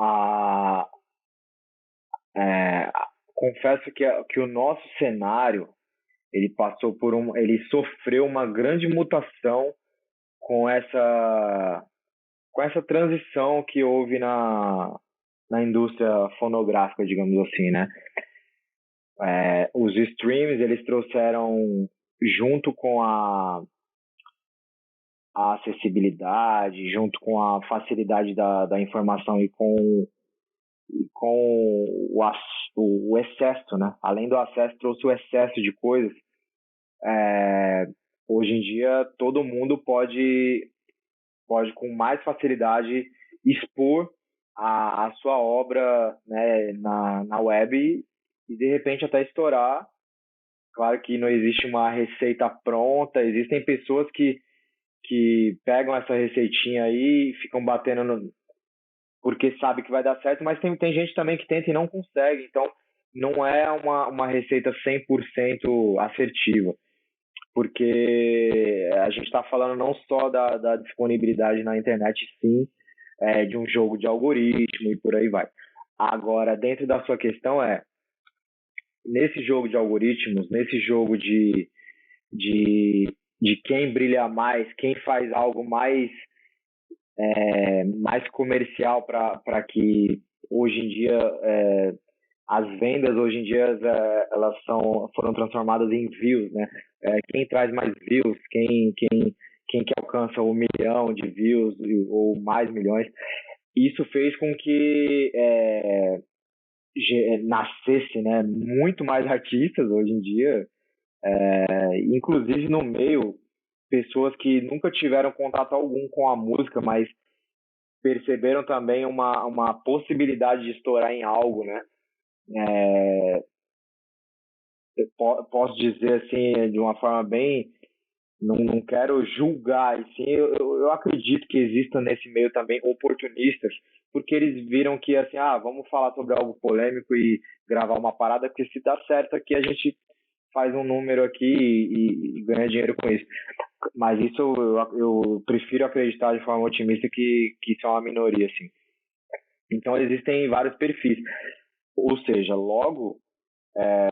confesso que o nosso cenário ele sofreu uma grande mutação com essa transição que houve na indústria fonográfica, digamos assim, né? Os streams, eles trouxeram, junto com a acessibilidade, junto com a facilidade da informação e com com o excesso, né? Além do acesso, trouxe o excesso de coisas. Hoje em dia, todo mundo pode com mais facilidade expor a sua obra, né, na web e de repente até estourar. Claro que não existe uma receita pronta, existem pessoas que pegam essa receitinha aí e ficam batendo porque sabe que vai dar certo, mas tem gente também que tenta e não consegue, então não é uma receita 100% assertiva, porque a gente está falando não só da disponibilidade na internet, sim, de um jogo de algoritmo e por aí vai. Agora, dentro da sua questão nesse jogo de algoritmos, nesse jogo de quem brilha mais, quem faz algo mais comercial para que hoje em dia as vendas hoje em dia elas foram transformadas em views, né? Quem traz mais views, quem que alcança 1 milhão de views ou mais milhões, isso fez com que nascesse, né, muito mais artistas hoje em dia, inclusive no meio, pessoas que nunca tiveram contato algum com a música, mas perceberam também uma possibilidade de estourar em algo, né? Eu posso dizer assim, de uma forma bem... Não quero julgar, e sim, eu acredito que existam nesse meio também oportunistas, porque eles viram que, assim, vamos falar sobre algo polêmico e gravar uma parada, porque se dá certo aqui, a gente faz um número aqui e ganha dinheiro com isso. Mas isso eu prefiro acreditar de forma otimista que isso é uma minoria, assim. Então, existem vários perfis. Ou seja, logo, é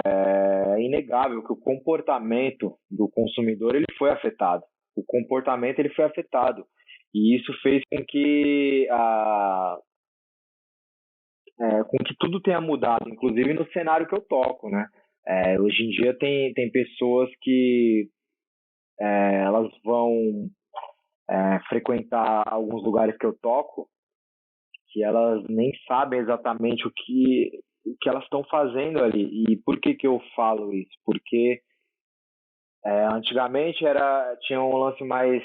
inegável que o comportamento do consumidor ele foi afetado. O comportamento ele foi afetado. E isso fez com que com que tudo tenha mudado, inclusive no cenário que eu toco, né? Hoje em dia tem pessoas que elas vão frequentar alguns lugares que eu toco que elas nem sabem exatamente o que elas estão fazendo ali. E por que eu falo isso? Porque antigamente tinha um lance mais,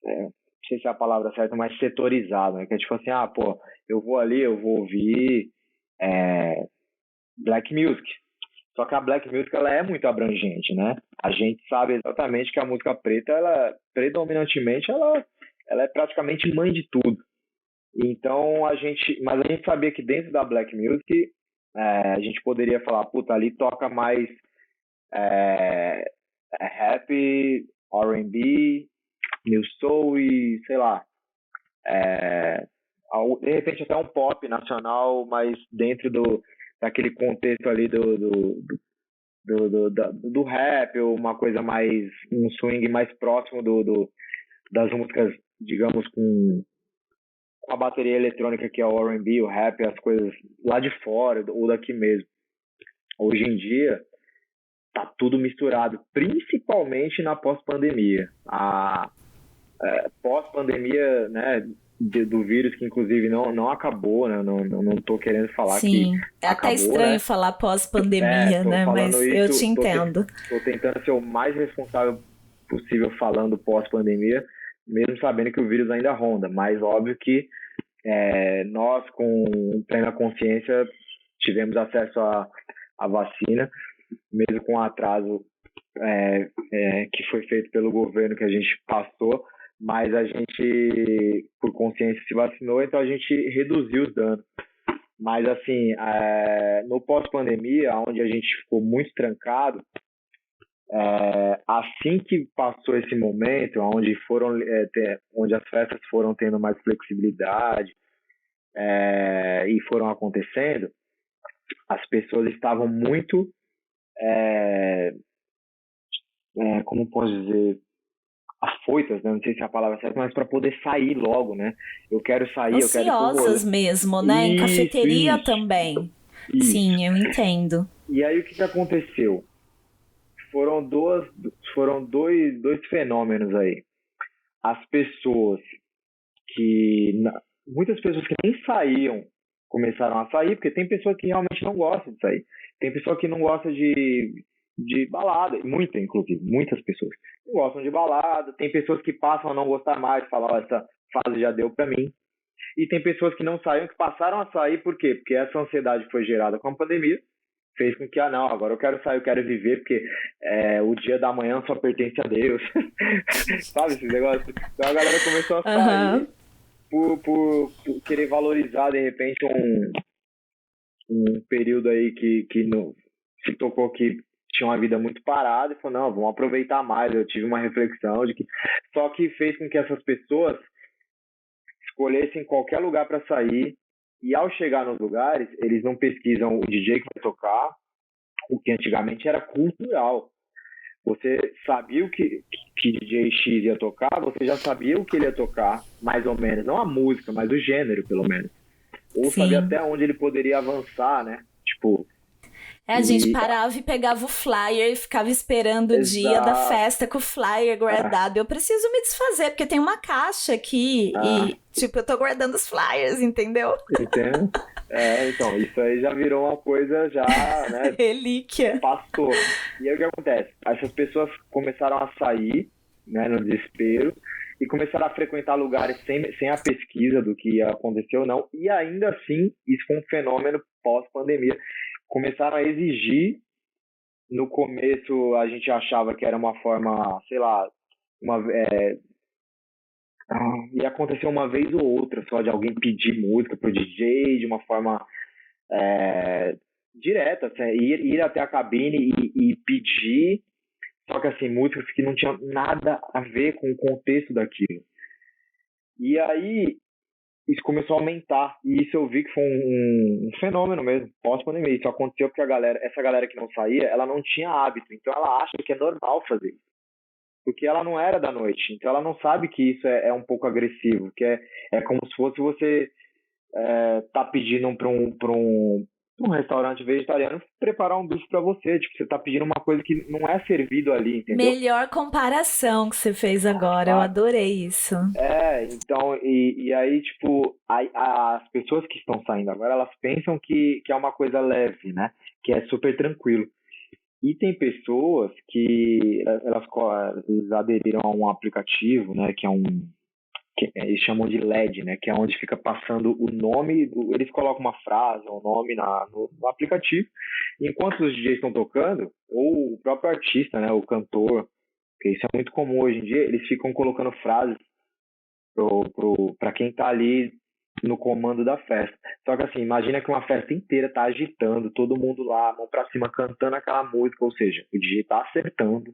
não sei se é a palavra certa, mais setorizado, né? Que é tipo assim, eu vou ali, eu vou ouvir black music. Só que a black music ela é muito abrangente, né? A gente sabe exatamente que a música preta, ela predominantemente, ela é praticamente mãe de tudo. Então mas a gente sabia que dentro da black music a gente poderia falar, puta, ali toca mais rap, R&B, new soul e sei lá, de repente até um pop nacional, mas dentro daquele contexto ali do rap, ou uma coisa mais, um swing mais próximo das músicas, digamos, com a bateria eletrônica que é o R&B, o rap, as coisas lá de fora ou daqui mesmo. Hoje em dia tá tudo misturado, principalmente na pós-pandemia. A pós-pandemia, né, do vírus, que inclusive não acabou, né? Não tô querendo falar Sim, que é até acabou, estranho né? falar pós-pandemia, Tô né? falando Mas eu te isso, entendo. tô tentando ser o mais responsável possível falando pós-pandemia, mesmo sabendo que o vírus ainda ronda, mas óbvio que nós, com plena consciência, tivemos acesso à vacina, mesmo com o atraso que foi feito pelo governo, que a gente passou, mas a gente, por consciência, se vacinou, então a gente reduziu os danos. Mas, assim, no pós-pandemia, onde a gente ficou muito trancado, assim que passou esse momento, onde as festas foram tendo mais flexibilidade e foram acontecendo, as pessoas estavam muito, como posso dizer, afoitas, né? Não sei se é a palavra certa, mas para poder sair logo, né? Eu quero sair, eu quero ir pro Ansiosas rolê. mesmo, né? Em cafeteria também. Isso. Sim, eu entendo. E aí o que aconteceu? Foram dois fenômenos aí. As pessoas muitas pessoas que nem saíam começaram a sair, porque tem pessoa que realmente não gosta de sair. Tem pessoa que não gosta de balada, inclusive, muitas pessoas não gostam de balada. Tem pessoas que passam a não gostar mais, falam, ó, essa fase já deu pra mim. E tem pessoas que não saíam, que passaram a sair, por quê? Porque essa ansiedade foi gerada com a pandemia, fez com que, não, agora eu quero sair, eu quero viver, porque o dia da manhã só pertence a Deus. Sabe esse negócio? Então a galera começou a sair por querer valorizar, de repente, um período aí que se tocou que tinha uma vida muito parada e falou, não, vamos aproveitar mais. Eu tive uma reflexão de que... Só que fez com que essas pessoas escolhessem qualquer lugar para sair, e ao chegar nos lugares, eles não pesquisam o DJ que vai tocar, o que antigamente era cultural. Você sabia o que DJ X ia tocar, você já sabia o que ele ia tocar, mais ou menos. Não a música, mas o gênero, pelo menos. Ou Sim. sabia até onde ele poderia avançar, né? Tipo... A gente parava e pegava o flyer e ficava esperando o dia da festa com o flyer guardado. Eu preciso me desfazer, porque tem uma caixa aqui e, tipo, eu tô guardando os flyers, entendeu? Entendo. Então, isso aí já virou uma coisa já, né? Relíquia. Passou. E aí o que acontece? Essas pessoas começaram a sair, né, no desespero, e começaram a frequentar lugares sem a pesquisa do que ia acontecer ou não, e ainda assim, isso foi um fenômeno pós-pandemia. Começaram a exigir, no começo a gente achava que era uma forma, sei lá, ia acontecer uma vez ou outra só de alguém pedir música pro DJ de uma forma direta, assim, ir até a cabine e pedir, só que assim, músicas que não tinham nada a ver com o contexto daquilo. E aí isso começou a aumentar, e isso eu vi que foi um fenômeno mesmo, pós-pandemia. Isso aconteceu porque essa galera que não saía, ela não tinha hábito, então ela acha que é normal fazer isso, porque ela não era da noite, então ela não sabe que isso é um pouco agressivo, que é como se fosse você tá pedindo para um restaurante vegetariano preparar um bife para você, tipo, você tá pedindo uma coisa que não é servido ali, entendeu? Melhor comparação que você fez agora, eu adorei isso. Então, e aí, tipo, as pessoas que estão saindo agora, elas pensam que é uma coisa leve, né? Que é super tranquilo. E tem pessoas que eles aderiram a um aplicativo, né? Que eles chamam de LED, né? Que é onde fica passando o nome, eles colocam uma frase, um nome no aplicativo. Enquanto os DJs estão tocando, ou o próprio artista, né? O cantor, porque isso é muito comum hoje em dia, eles ficam colocando frases para quem tá ali no comando da festa. Só que assim, imagina que uma festa inteira tá agitando, todo mundo lá, mão pra cima, cantando aquela música, ou seja, o DJ tá acertando,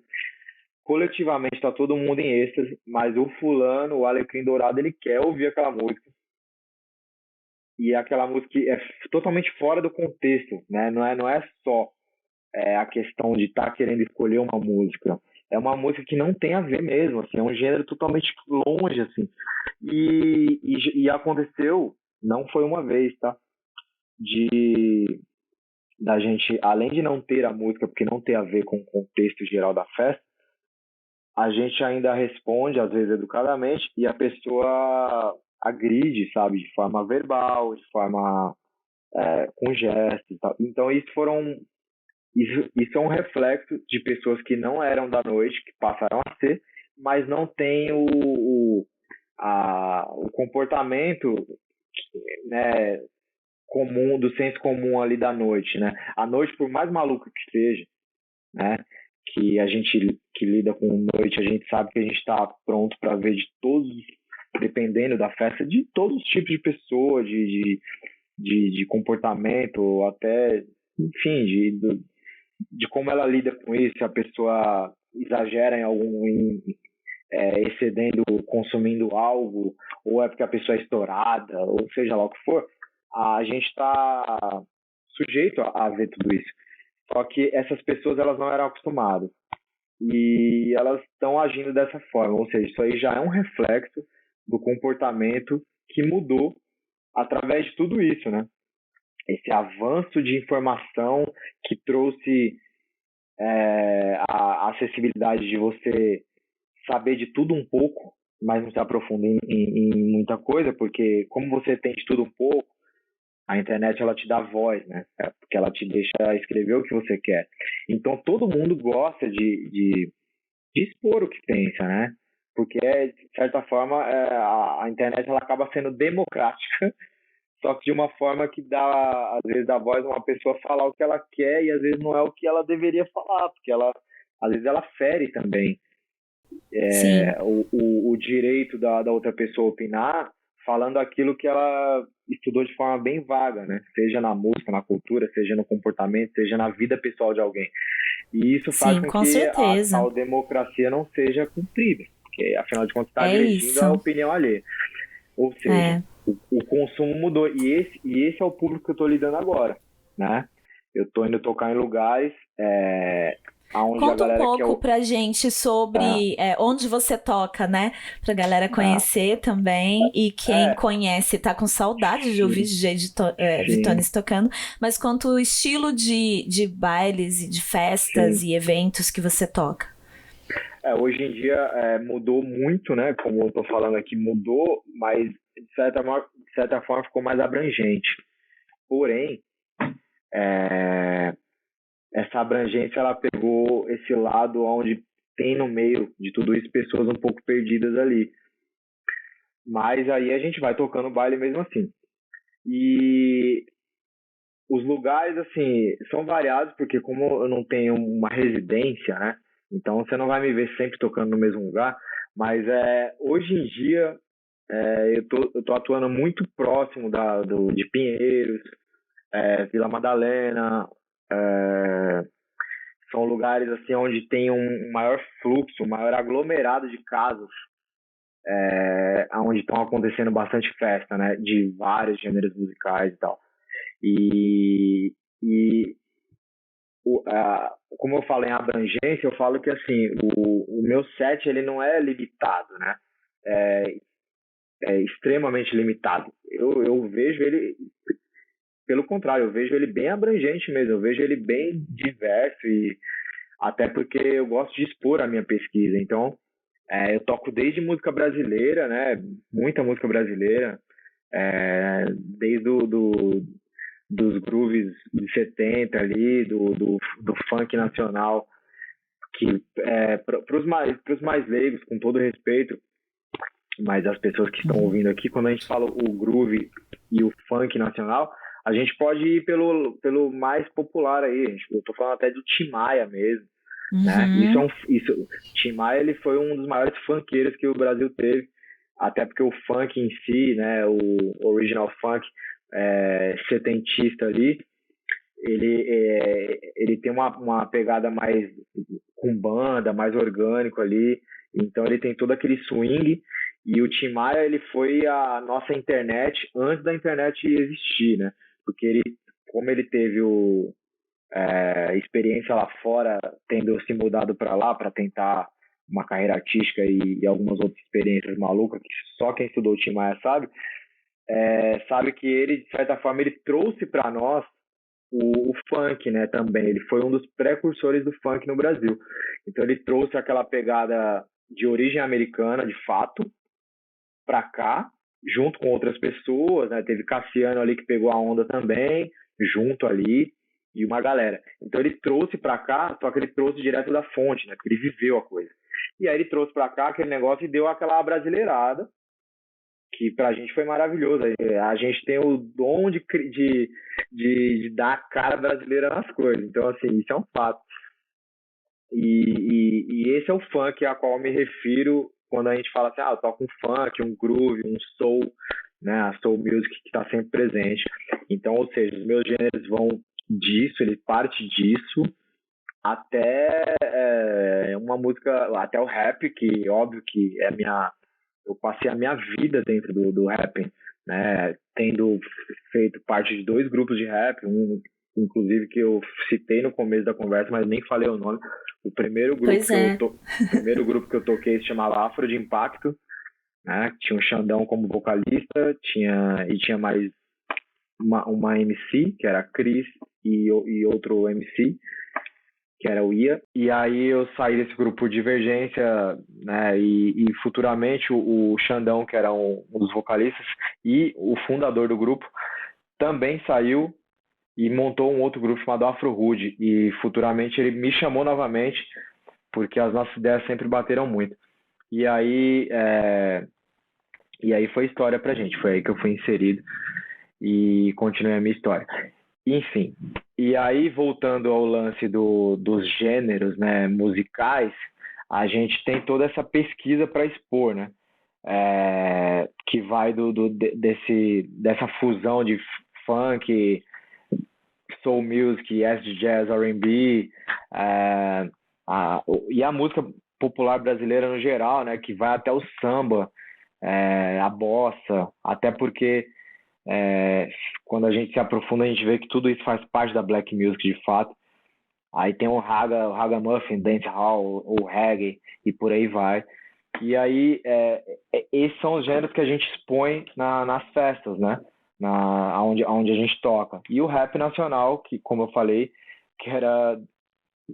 coletivamente tá todo mundo em êxtase, mas o fulano, o Alecrim Dourado, ele quer ouvir aquela música. E aquela música é totalmente fora do contexto, né? Não é só a questão de estar querendo escolher uma música. É uma música que não tem a ver mesmo, assim, é um gênero totalmente longe, assim. E aconteceu, não foi uma vez, tá? Da gente, além de não ter a música, porque não tem a ver com o contexto geral da festa, a gente ainda responde, às vezes educadamente, e a pessoa agride, sabe? De forma verbal, de forma com gestos e tal. Então, isso é um reflexo de pessoas que não eram da noite, que passaram a ser, mas não têm o comportamento, né, comum, do senso comum ali da noite, né? A noite, por mais maluca que seja, né, que a gente que lida com noite, a gente sabe que a gente está pronto para ver de todos, dependendo da festa, de todos os tipos de pessoas, de comportamento, até, enfim, de como ela lida com isso, se a pessoa exagera excedendo, consumindo algo, ou é porque a pessoa é estourada, ou seja lá o que for, a gente está sujeito a ver tudo isso. Só que essas pessoas, elas não eram acostumadas. E elas estão agindo dessa forma, ou seja, isso aí já é um reflexo do comportamento que mudou através de tudo isso, né? Esse avanço de informação que trouxe a acessibilidade de você saber de tudo um pouco, mas não se aprofundar em muita coisa, porque como você tem de tudo um pouco, A internet, ela te dá voz, né? Porque ela te deixa escrever o que você quer. Então, todo mundo gosta de expor o que pensa, né? Porque, de certa forma, a internet, ela acaba sendo democrática, só que de uma forma que às vezes, dá voz a uma pessoa falar o que ela quer e às vezes não é o que ela deveria falar, porque às vezes ela fere também Sim, o direito da outra pessoa opinar, falando aquilo que ela estudou de forma bem vaga, né? Seja na música, na cultura, seja no comportamento, seja na vida pessoal de alguém. E isso faz sim, com com que a certeza. tal democracia não seja cumprida, porque afinal de contas está É agredindo a isso. opinião alheia. Ou seja, É. o consumo mudou. E esse é o público que eu estou lidando agora, né? Eu estou indo tocar em lugares onde a Conta um galera quer... pouco pra gente sobre onde você toca, né? Pra galera Ah, conhecer também. E quem é, conhece tá com saudade de ouvir sim, DJ sim. Vitones tocando. Mas conta o estilo de bailes e de festas Sim. e eventos que você toca. Hoje em dia mudou muito, né? Como eu estou falando aqui, mudou, mas de certa forma ficou mais abrangente. Porém, é, essa abrangência ela pegou esse lado onde tem no meio de tudo isso pessoas um pouco perdidas ali. Mas aí a gente vai tocando baile mesmo assim. E os lugares, assim, são variados, porque como eu não tenho uma residência, né? Então você não vai me ver sempre tocando no mesmo lugar. Mas hoje em dia eu tô atuando muito próximo de Pinheiros, Vila Madalena. é, São lugares assim onde tem um maior fluxo, um maior aglomerado de casas, onde estão acontecendo bastante festa, né? De vários gêneros musicais e tal. E, e como eu falo em abrangência, eu falo que assim, o meu set ele não é limitado, né? É, é extremamente limitado. Eu vejo ele, pelo contrário, eu vejo ele bem abrangente mesmo, eu vejo ele bem diverso e até porque eu gosto de expor a minha pesquisa. Então, eu toco desde música brasileira, né? Muita música brasileira, desde dos grooves de 70 ali, do funk nacional, que para os mais leigos, com todo respeito, mas as pessoas que estão ouvindo aqui, quando a gente fala o groove e o funk nacional, a gente pode ir pelo mais popular aí. Eu tô falando até do Tim Maia mesmo, né? Uhum. Tim Maia, ele foi um dos maiores funkeiros que o Brasil teve, até porque o funk em si, né, o original funk setentista ali, ele tem uma pegada mais com banda, mais orgânico ali, então ele tem todo aquele swing, e o Tim Maia, ele foi a nossa internet antes da internet existir, né? Porque como ele teve experiência lá fora, tendo se mudado para lá para tentar uma carreira artística e algumas outras experiências malucas que só quem estudou o Tim Maia sabe que ele, de certa forma, ele trouxe para nós o funk, né, também. Ele foi um dos precursores do funk no Brasil. Então ele trouxe aquela pegada de origem americana, de fato, para cá, junto com outras pessoas, né? Teve Cassiano ali que pegou a onda também, junto ali, e uma galera. Então ele trouxe para cá, só que ele trouxe direto da fonte, né? Porque ele viveu a coisa. E aí ele trouxe para cá aquele negócio e deu aquela brasileirada, que pra gente foi maravilhoso. A gente tem o dom de dar a cara brasileira nas coisas. Então, assim, isso é um fato. E esse é o funk a qual eu me refiro quando a gente fala assim, eu toco um funk, um groove, um soul, né, a soul music que está sempre presente. Então, ou seja, os meus gêneros vão disso, ele parte disso, até uma música, até o rap, que óbvio que eu passei a minha vida dentro do rap, né, tendo feito parte de 2 grupos de rap, um inclusive que eu citei no começo da conversa, mas nem falei o nome. O Pois é. primeiro grupo que eu toquei se chamava Afro de Impacto, né? Tinha o Xandão como vocalista, tinha mais uma MC, que era a Cris, e outro MC, que era o Ia. E aí eu saí desse grupo Divergência, né? E futuramente o Xandão, que era um dos vocalistas e o fundador do grupo, também saiu e montou um outro grupo chamado Afro Hood. E futuramente ele me chamou novamente, porque as nossas ideias sempre bateram muito. E aí, foi história pra gente, foi aí que eu fui inserido e continuei a minha história. Enfim, e aí voltando ao lance dos gêneros, né, musicais, a gente tem toda essa pesquisa para expor, né? Que vai dessa fusão de funk, soul music, acid jazz, R&B, e a música popular brasileira no geral, né, que vai até o samba, a bossa, até porque quando a gente se aprofunda a gente vê que tudo isso faz parte da black music de fato. Aí tem o ragamuffin, dancehall, o reggae e por aí vai. E aí esses são os gêneros que a gente expõe nas festas, né? Onde a gente toca. E o rap nacional, que como eu falei, que era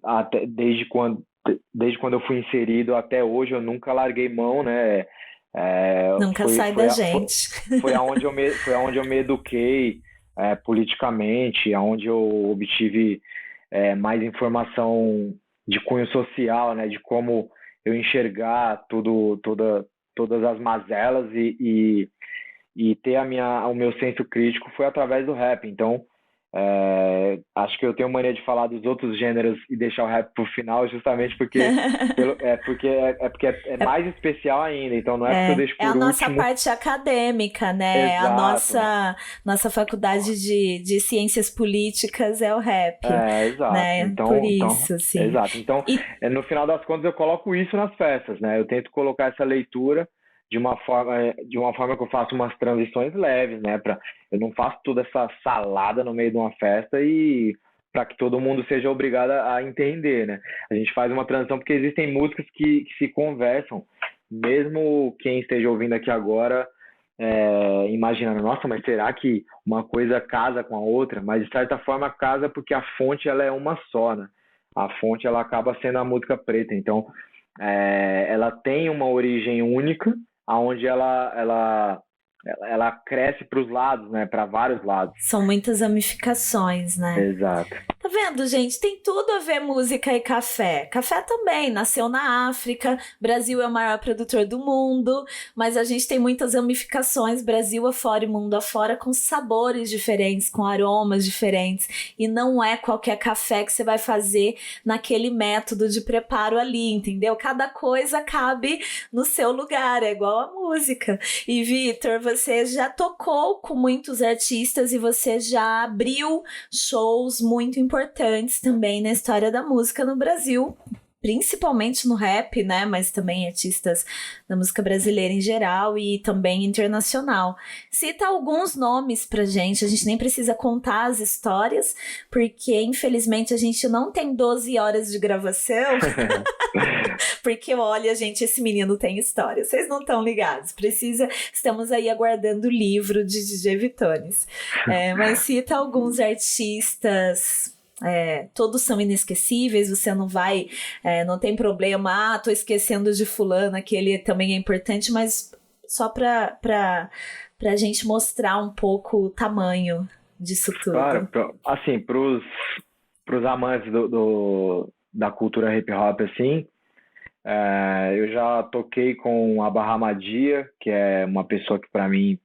até desde quando eu fui inserido até hoje, eu nunca larguei mão, né? Nunca sai da gente. Foi aonde eu me eduquei politicamente, aonde eu obtive mais informação de cunho social, né? De como eu enxergar todas as mazelas e ter o meu senso crítico foi através do rap. Então, acho que eu tenho mania de falar dos outros gêneros e deixar o rap pro final, justamente porque é mais especial ainda. Então, não é porque eu deixo por a último. nossa parte acadêmica, né? Exato. A nossa faculdade de ciências políticas é o rap. Exato. Né? Então, por isso, sim. Exato. Então, no final das contas, eu coloco isso nas festas, né? Eu tento colocar essa leitura de uma forma que eu faço umas transições leves, né? Eu não faço toda essa salada no meio de uma festa e para que todo mundo seja obrigado a entender, né? A gente faz uma transição porque existem músicas que se conversam, mesmo quem esteja ouvindo aqui agora imaginando, nossa, mas será que uma coisa casa com a outra? Mas de certa forma casa porque a fonte ela é uma só, né? A fonte ela acaba sendo a música preta, então ela tem uma origem única, aonde ela cresce para os lados, né? Para vários lados. São muitas ramificações, né? Exato. Tá vendo, gente? Tem tudo a ver música e café. Café também nasceu na África. Brasil é o maior produtor do mundo, mas a gente tem muitas ramificações, Brasil afora e mundo afora, com sabores diferentes, com aromas diferentes. E não é qualquer café que você vai fazer naquele método de preparo ali, entendeu? Cada coisa cabe no seu lugar, é igual a música. E, Vitor, você já tocou com muitos artistas e você já abriu shows muito importantes também na história da música no Brasil, principalmente no rap, né? Mas também artistas da música brasileira em geral e também internacional. Cita alguns nomes pra gente, a gente nem precisa contar as histórias, porque infelizmente a gente não tem 12 horas de gravação. Porque olha, gente, esse menino tem história. Vocês não estão ligados. Estamos aí aguardando o livro de DJ Vitones. Mas cita alguns artistas. Todos são inesquecíveis, você não tem problema, tô esquecendo de fulano, aquele também é importante, mas só pra gente mostrar um pouco o tamanho disso tudo. Claro, assim, pros amantes da cultura hip hop, assim, eu já toquei com a Bahamadia, que é uma pessoa que pra mim,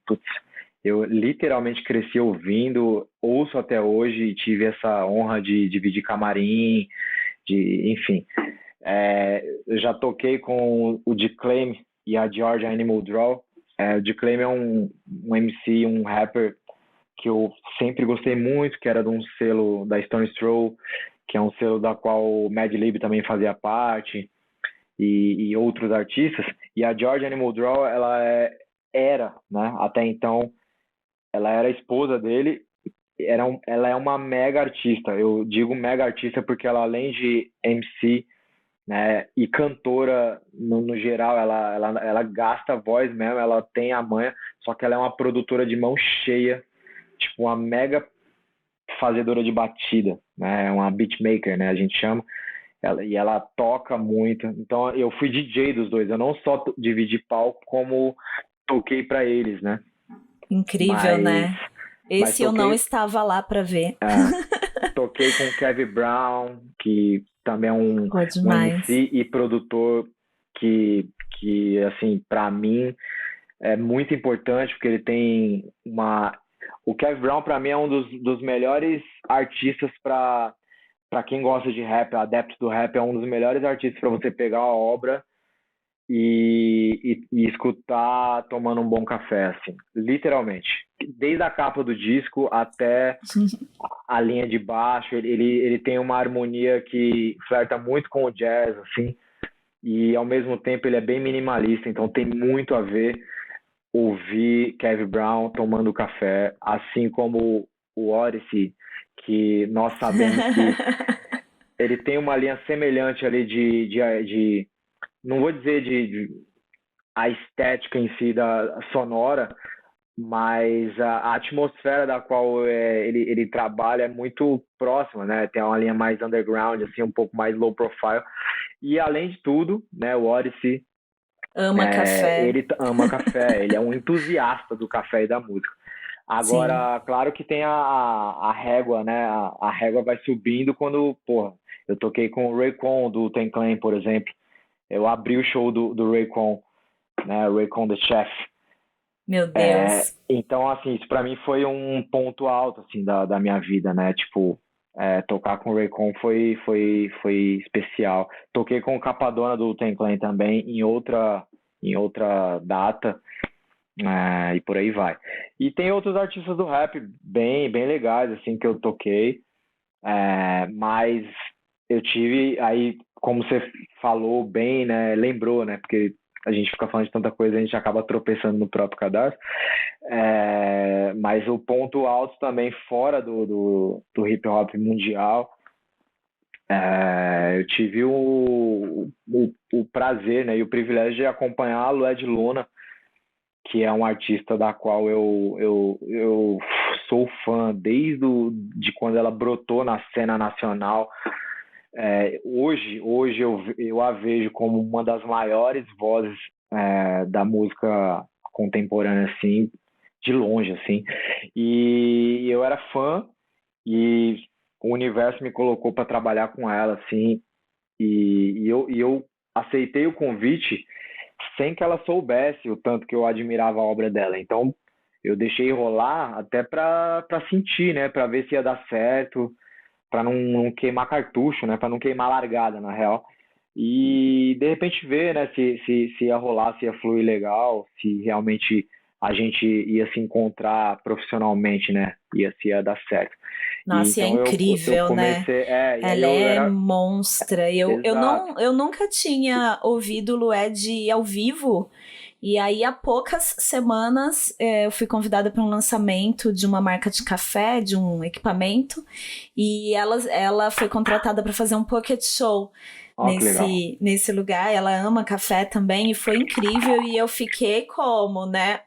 eu literalmente cresci ouvindo, ouço até hoje e tive essa honra de dividir camarim, enfim. Eu já toquei com o D-Claim e a Georgia Animal Draw. O D-Claim é um MC, um rapper que eu sempre gostei muito, que era de um selo da Stone Throw, que é um selo da qual o Mad Lib também fazia parte, e outros artistas. E a Georgia Animal Draw, ela era, né, até então, ela era esposa dele, ela é uma mega artista. Eu digo mega artista porque ela, além de MC, né, e cantora no geral, ela gasta voz mesmo, ela tem a manha, só que ela é uma produtora de mão cheia, tipo uma mega fazedora de batida, né, uma beatmaker, né, a gente chama. Ela toca muito. Então eu fui DJ dos dois, eu não só dividi palco, como toquei para eles, né? Incrível, né? Mas Esse eu não estava lá pra ver. toquei com o Kevin Brown, que também é um Demais. MC e produtor que assim, para mim é muito importante, porque ele tem uma... O Kevin Brown, para mim, é um dos melhores artistas para quem gosta de rap, adepto do rap, é um dos melhores artistas para você pegar a obra e escutar tomando um bom café, assim, literalmente. Desde a capa do disco até a linha de baixo, ele tem uma harmonia que flerta muito com o jazz, assim, e ao mesmo tempo ele é bem minimalista, então tem muito a ver ouvir Kevin Brown tomando café, assim como o Odyssey, que nós sabemos que ele tem uma linha semelhante ali de não vou dizer de a estética em si da sonora, mas a atmosfera da qual ele trabalha é muito próxima, né? Tem uma linha mais underground, assim, um pouco mais low profile. E além de tudo, né, o Odyssey, Ama café. ele ama café, ele é um entusiasta do café e da música. Agora, claro que tem a régua, né? A régua vai subindo quando, porra, eu toquei com o Raycon do Ten Clan, por exemplo. Eu abri o show do Raycon, né? Raycon The Chef. Meu Deus. Então, assim, isso pra mim foi um ponto alto, assim, da minha vida, né? Tipo, tocar com o Raycon foi especial. Toquei com o Capadona do Ten Clan também em outra data, e por aí vai. E tem outros artistas do rap bem legais, assim, que eu toquei, mas eu tive aí, como você falou bem, né? Lembrou, né? Porque a gente fica falando de tanta coisa, a gente acaba tropeçando no próprio cadastro. Mas o ponto alto também fora do hip hop mundial, eu tive o prazer, né, e o privilégio de acompanhar a Lued Luna, que é um artista da qual eu sou fã de quando ela brotou na cena nacional. Hoje eu a vejo como uma das maiores vozes da música contemporânea, assim, de longe, assim. E eu era fã e o universo me colocou para trabalhar com ela, assim, e eu aceitei o convite sem que ela soubesse o tanto que eu admirava a obra dela. Então, eu deixei rolar até para sentir, né, para ver se ia dar certo, para não queimar cartucho, né, para não queimar largada, na real. E de repente ver, né, se ia rolar, se ia fluir legal, se realmente a gente ia se encontrar profissionalmente, né, se ia dar certo. E Nossa, e é então eu incrível, né? comecei, e aí Ela eu é era monstra. exato. Eu nunca tinha ouvido Lued ao vivo. E aí, há poucas semanas, eu fui convidada para um lançamento de uma marca de café, de um equipamento. E ela foi contratada para fazer um pocket show Ó, que legal. nesse lugar. Ela ama café também e foi incrível. E eu fiquei como, né?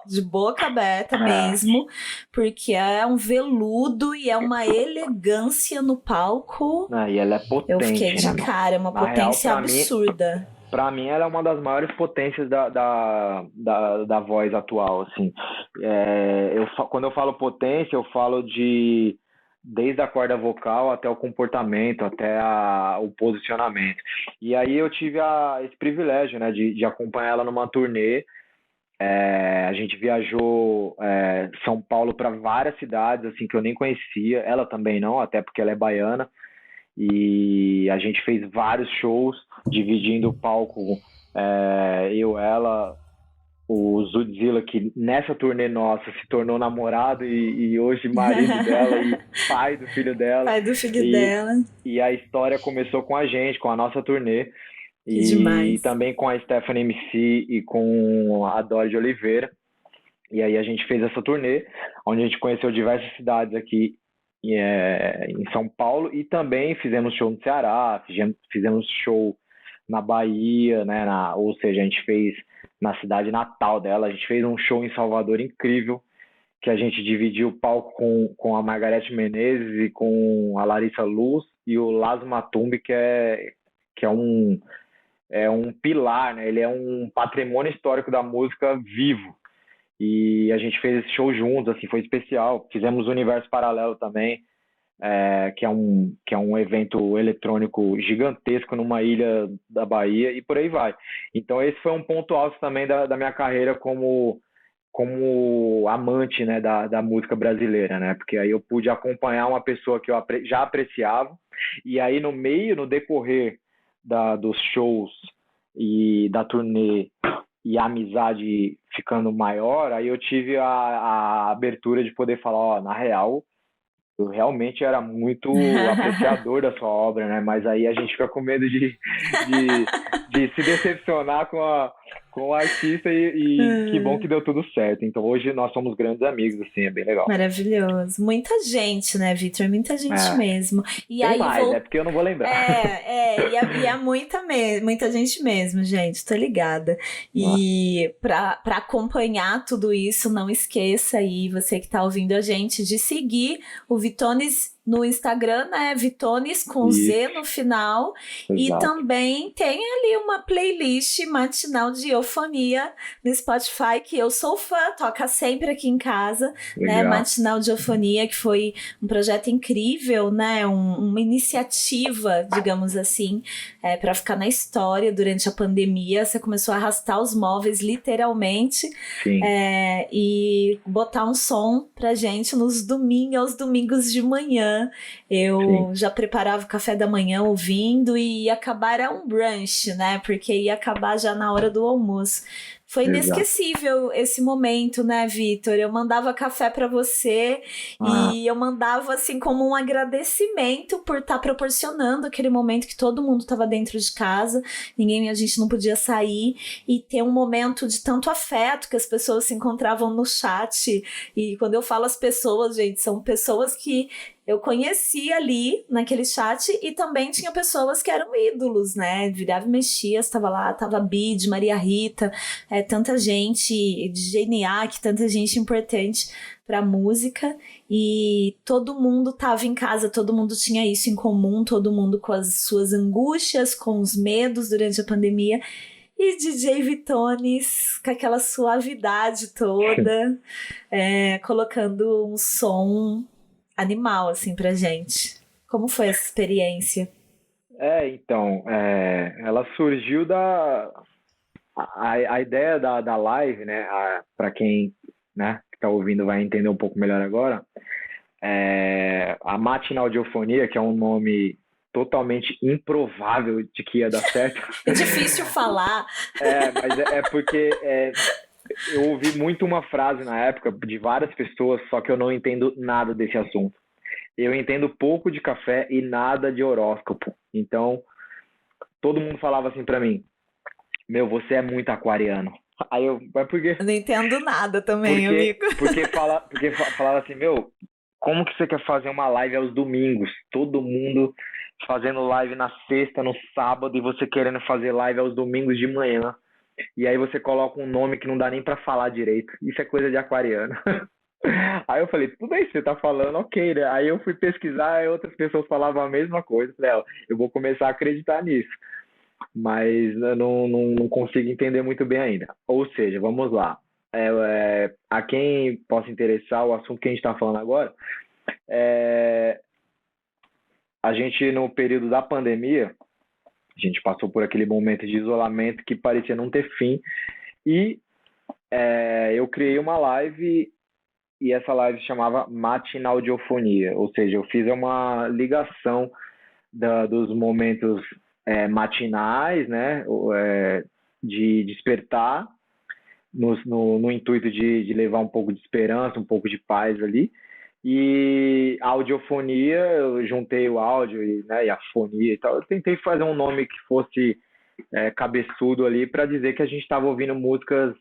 De boca aberta mesmo, porque é um veludo e é uma elegância no palco. E ela é Eu fiquei potente, de né, mano? cara, uma Na real, potência absurda. pra mim, ela é uma das maiores potências da voz atual, assim. Quando eu falo potência, eu falo de desde a corda vocal até o comportamento, até o posicionamento. E aí eu tive esse privilégio, né, de acompanhar ela numa turnê. A gente viajou São Paulo para várias cidades, assim, que eu nem conhecia. Ela também não, até porque ela é baiana. E a gente fez vários shows dividindo o palco, eu, ela, o Zudzilla, que nessa turnê nossa se tornou namorado e hoje marido dela e pai do filho dela. Pai do filho e, dela. e a história começou com a gente, com a nossa turnê, Que e demais. também com a Stephanie MC e com a Dori de Oliveira. E aí a gente fez essa turnê, onde a gente conheceu diversas cidades aqui em São Paulo, e também fizemos show no Ceará, fizemos show na Bahia, né? Ou seja, a gente fez na cidade natal dela, a gente fez um show em Salvador incrível, que a gente dividiu o palco com a Margareth Menezes e com a Larissa Luz e o Lazo Matumbi, que é um pilar, né? Ele é um patrimônio histórico da música vivo. E a gente fez esse show juntos, assim, foi especial. Fizemos o Universo Paralelo também, que é um evento eletrônico gigantesco numa ilha da Bahia e por aí vai. Então esse foi um ponto alto também da minha carreira como amante, né, da música brasileira, né? Porque aí eu pude acompanhar uma pessoa que eu já apreciava, e aí no decorrer dos shows e da turnê e a amizade ficando maior, aí eu tive a abertura de poder falar, ó, na real, eu realmente era muito apreciador da sua obra, né? Mas aí a gente fica com medo de se decepcionar com o artista e que bom que deu tudo certo. Então hoje nós somos grandes amigos, assim, é bem legal. Maravilhoso. Muita gente, né, Vitor? Muita gente É, mesmo. E tem aí mais, é porque eu não vou lembrar. e é muita gente mesmo, gente, tô ligada. E para acompanhar tudo isso, não esqueça aí, você que tá ouvindo a gente, de seguir o Vitones no Instagram, né? Vitones com Z no final. E Exato. também tem ali uma playlist matinal de eufonia no Spotify, que eu sou fã, toca sempre aqui em casa, né? Matinal de Eufonia, que foi um projeto incrível, né? Uma iniciativa, digamos assim, para ficar na história durante a pandemia. Você começou a arrastar os móveis, literalmente, e botar um som pra gente aos domingos de manhã. Eu já preparava o café da manhã ouvindo e ia acabar era um brunch, né? Porque ia acabar já na hora do almoço. Foi inesquecível esse momento, né, Vitor? Eu mandava café para você e eu mandava assim como um agradecimento por estar proporcionando aquele momento que todo mundo estava dentro de casa, a gente não podia sair e ter um momento de tanto afeto que as pessoas se encontravam no chat. E quando eu falo as pessoas, gente, são pessoas que eu conheci ali naquele chat e também tinha pessoas que eram ídolos, né? Virava e mexia, estava lá, tava a Bid, Maria Rita, tanta gente, DJ Niak, tanta gente importante pra música, e todo mundo tava em casa, todo mundo tinha isso em comum, todo mundo com as suas angústias, com os medos durante a pandemia. E DJ Vitones, com aquela suavidade toda, colocando um som animal, assim, pra gente. Como foi essa experiência? Então, ela surgiu a ideia da live, né, para quem, né, que tá ouvindo vai entender um pouco melhor agora, a Matinal de Eufonia, que é um nome totalmente improvável de que ia dar certo. É difícil falar. Mas é porque eu ouvi muito uma frase na época de várias pessoas, só que eu não entendo nada desse assunto. Eu entendo pouco de café e nada de horóscopo. Então, todo mundo falava assim pra mim, meu, você é muito aquariano. Aí mas por quê? Eu não entendo nada também, amigo. Porque falava assim, meu, como que você quer fazer uma live aos domingos? Todo mundo fazendo live na sexta, no sábado, e você querendo fazer live aos domingos de manhã. E aí você coloca um nome que não dá nem pra falar direito. Isso é coisa de aquariano. Aí eu falei, tudo bem, você tá falando, ok, né? Aí eu fui pesquisar e outras pessoas falavam a mesma coisa. Falei, eu vou começar a acreditar nisso. Mas eu não consigo entender muito bem ainda. Ou seja, vamos lá. A quem possa interessar o assunto que a gente está falando agora, a gente, no período da pandemia, a gente passou por aquele momento de isolamento que parecia não ter fim. E eu criei uma live, e essa live se chamava Matinal de Eufonia. Ou seja, eu fiz uma ligação dos momentos matinais, né, de despertar, no intuito de levar um pouco de esperança, um pouco de paz ali. E a audiofonia, eu juntei o áudio e a fonia e tal. Eu tentei fazer um nome que fosse cabeçudo ali para dizer que a gente estava ouvindo músicas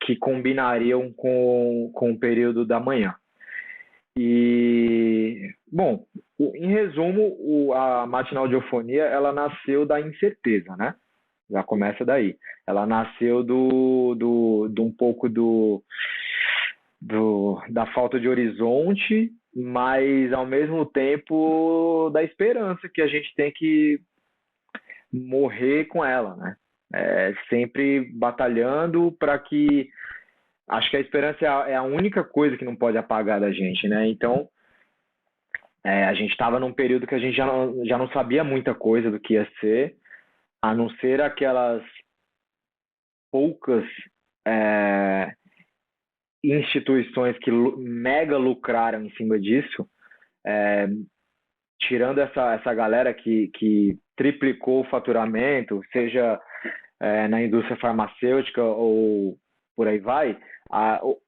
que combinariam com o período da manhã. E, bom, em resumo, a Matinal de Eufonia, ela nasceu da incerteza, né? Já começa daí. Ela nasceu de um pouco da falta de horizonte, mas, ao mesmo tempo, da esperança que a gente tem que morrer com ela, né? Sempre batalhando para que acho que a esperança é a única coisa que não pode apagar da gente, né? Então, a gente estava num período que a gente já não sabia muita coisa do que ia ser, a não ser aquelas poucas é, instituições que mega lucraram em cima disso, tirando essa galera que triplicou o faturamento, seja na indústria farmacêutica ou por aí vai,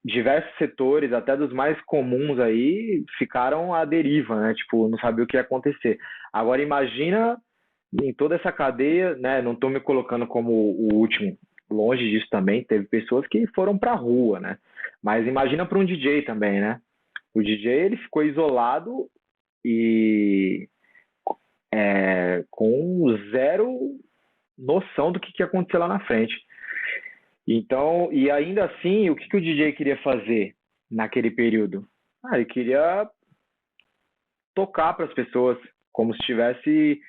diversos setores, até dos mais comuns aí, ficaram à deriva, né? Tipo, não sabia o que ia acontecer. Agora imagina em toda essa cadeia, né? Não estou me colocando como o último, longe disso também, teve pessoas que foram para a rua, né? Mas imagina para um DJ também, né? O DJ ele ficou isolado e com zero noção do que ia acontecer lá na frente. Então, e ainda assim, o que o DJ queria fazer naquele período? Ele queria tocar para as pessoas, como se estivesse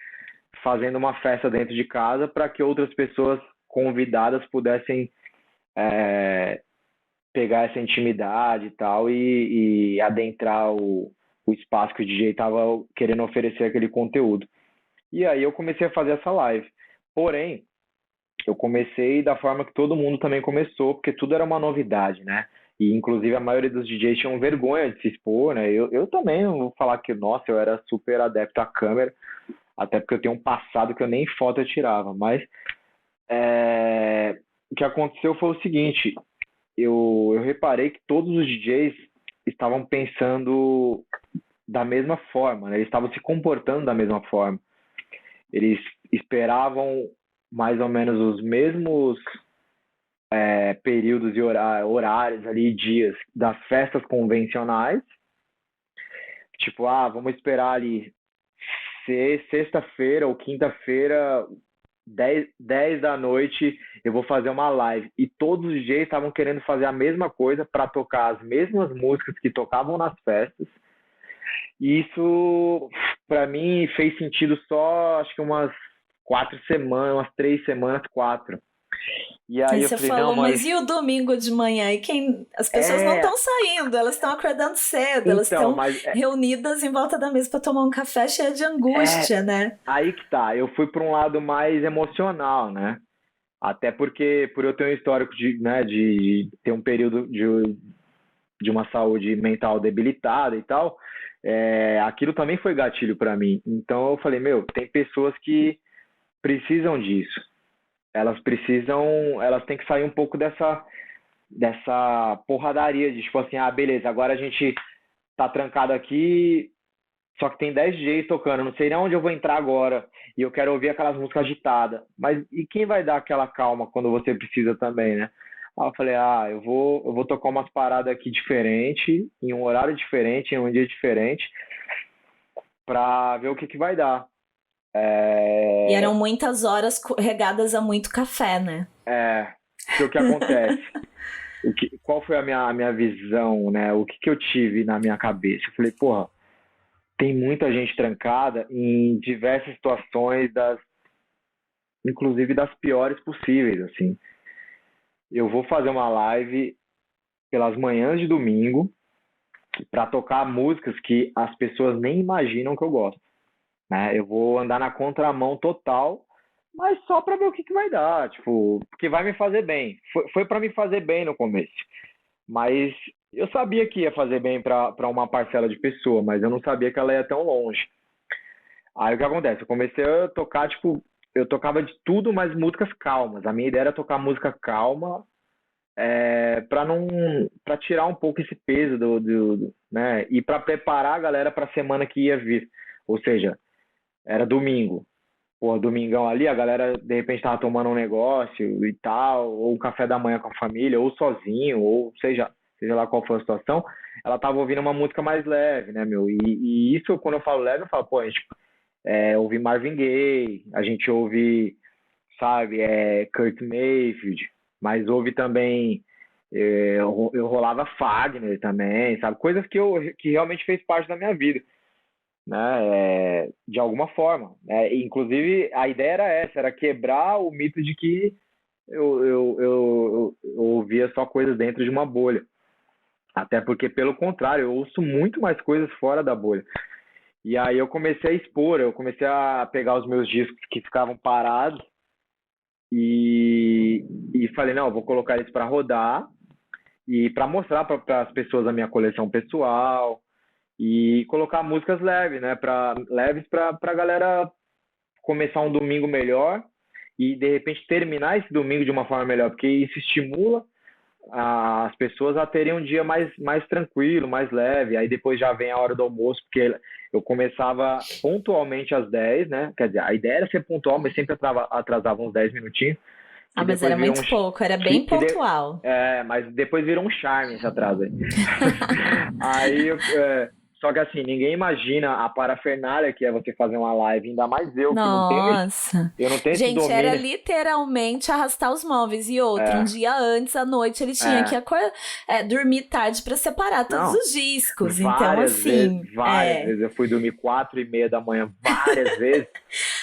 fazendo uma festa dentro de casa para que outras pessoas convidadas pudessem pegar essa intimidade e tal e adentrar o espaço que o DJ estava querendo oferecer aquele conteúdo. E aí eu comecei a fazer essa live. Porém, eu comecei da forma que todo mundo também começou, porque tudo era uma novidade, né? E inclusive a maioria dos DJs tinham vergonha de se expor, né? Eu também não vou falar que, nossa, eu era super adepto à câmera, até porque eu tenho um passado que eu nem foto eu tirava. Mas o que aconteceu foi o seguinte, eu reparei que todos os DJs estavam pensando da mesma forma, né? Eles estavam se comportando da mesma forma. Eles esperavam mais ou menos os mesmos períodos e horários ali, dias das festas convencionais. Tipo, vamos esperar ali sexta-feira ou quinta-feira, 10 da noite, eu vou fazer uma live. E todos os DJs estavam querendo fazer a mesma coisa para tocar as mesmas músicas que tocavam nas festas. E isso, para mim, fez sentido só, acho que umas 4 semanas, umas 3 semanas, 4. E aí eu você falei, falou, não, mas e o domingo de manhã? E as pessoas não estão saindo, elas estão acordando cedo, elas então, estão mas reunidas em volta da mesa para tomar um café cheia de angústia, né? aí que tá, eu fui para um lado mais emocional, né? Até porque, por eu ter um histórico de ter um período de uma saúde mental debilitada e tal, aquilo também foi gatilho para mim. Então eu falei, tem pessoas que precisam disso. Elas têm que sair um pouco dessa porradaria de tipo assim, beleza, agora a gente tá trancado aqui, só que tem 10 DJs tocando, não sei nem onde eu vou entrar agora, e eu quero ouvir aquelas músicas agitadas. Mas e quem vai dar aquela calma quando você precisa também, né? Aí eu falei, eu vou tocar umas paradas aqui diferente, em um horário diferente, em um dia diferente, pra ver o que vai dar. E eram muitas horas regadas a muito café, né? Porque o que acontece? Qual foi a minha visão, né? O que eu tive na minha cabeça? Eu falei, porra, tem muita gente trancada em diversas situações, inclusive das piores possíveis, assim. Eu vou fazer uma live pelas manhãs de domingo para tocar músicas que as pessoas nem imaginam que eu gosto, né? Eu vou andar na contramão total, mas só para ver o que vai dar, tipo, porque vai me fazer bem. Foi para me fazer bem no começo, mas eu sabia que ia fazer bem para uma parcela de pessoa, mas eu não sabia que ela ia tão longe. Aí o que acontece? Eu comecei a tocar, tipo, eu tocava de tudo, mas músicas calmas. A minha ideia era tocar música calma, para tirar um pouco esse peso né? E para preparar a galera para a semana que ia vir. Ou seja, era domingo. Porra, domingão ali, a galera de repente tava tomando um negócio e tal, ou um café da manhã com a família, ou sozinho, ou seja lá qual for a situação, ela tava ouvindo uma música mais leve, né, meu? E isso, quando eu falo leve, eu falo, pô, a gente ouve Marvin Gaye, a gente ouve, sabe, Kurt Mayfield, mas ouve também, eu rolava Fagner também, sabe? Coisas que realmente fez parte da minha vida, né? De alguma forma. Inclusive, a ideia era essa, era quebrar o mito de que eu ouvia só coisas dentro de uma bolha. Até porque, pelo contrário, eu ouço muito mais coisas fora da bolha. E aí eu comecei a expor, eu comecei a pegar os meus discos que ficavam parados e falei, não, eu vou colocar eles para rodar e para mostrar para as pessoas a minha coleção pessoal e colocar músicas leves, né? Leves para a galera começar um domingo melhor e de repente terminar esse domingo de uma forma melhor, porque isso estimula as pessoas a terem um dia mais tranquilo, mais leve. Aí depois já vem a hora do almoço, porque eu começava pontualmente às 10, né? Quer dizer, a ideia era ser pontual, mas sempre atrasava uns 10 minutinhos. Ah, mas era muito pouco, era bem pontual. Mas depois virou um charme esse atraso aí. Aí, só que assim, ninguém imagina a parafernália que é você fazer uma live, ainda mais eu que não tenho, eu não tenho esse Gente, domínio. era literalmente arrastar os móveis. E outro, um dia antes, à noite, ele tinha que dormir tarde para separar todos os discos. Então, assim. Várias vezes. Eu fui dormir 4:30 da manhã, várias vezes.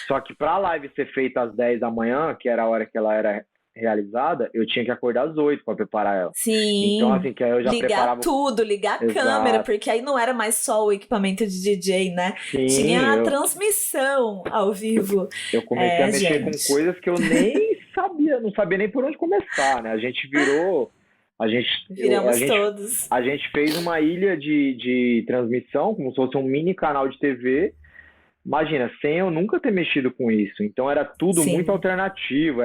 Só que pra live ser feita às 10 da manhã, que era a hora que ela era realizada, eu tinha que acordar às 8 para preparar ela. Sim. Então, assim, que aí eu já ligar tudo, ligar a câmera, porque aí não era mais só o equipamento de DJ, né? Sim, tinha a transmissão ao vivo. Eu comecei a mexer com coisas que eu nem sabia, não sabia nem por onde começar, né? A gente virou... todos. A gente fez uma ilha de transmissão, como se fosse um mini canal de TV. Imagina, sem eu nunca ter mexido com isso. Então era tudo muito alternativo.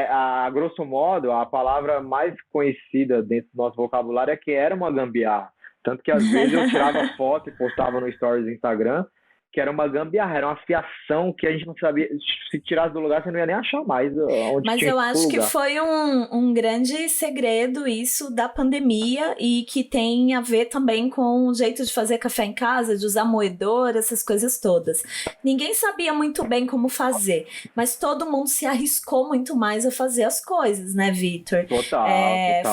A grosso modo, a palavra mais conhecida dentro do nosso vocabulário é que era uma gambiarra. Tanto que às vezes eu tirava foto e postava no Stories do Instagram, que era uma gambiarra, era uma fiação que a gente não sabia. Se tirasse do lugar, você não ia nem achar mais onde Mas tinha eu acho que lugar. foi um grande segredo isso da pandemia e que tem a ver também com o jeito de fazer café em casa, de usar moedor, essas coisas todas. Ninguém sabia muito bem como fazer, mas todo mundo se arriscou muito mais a fazer as coisas, né, Vitor? Total.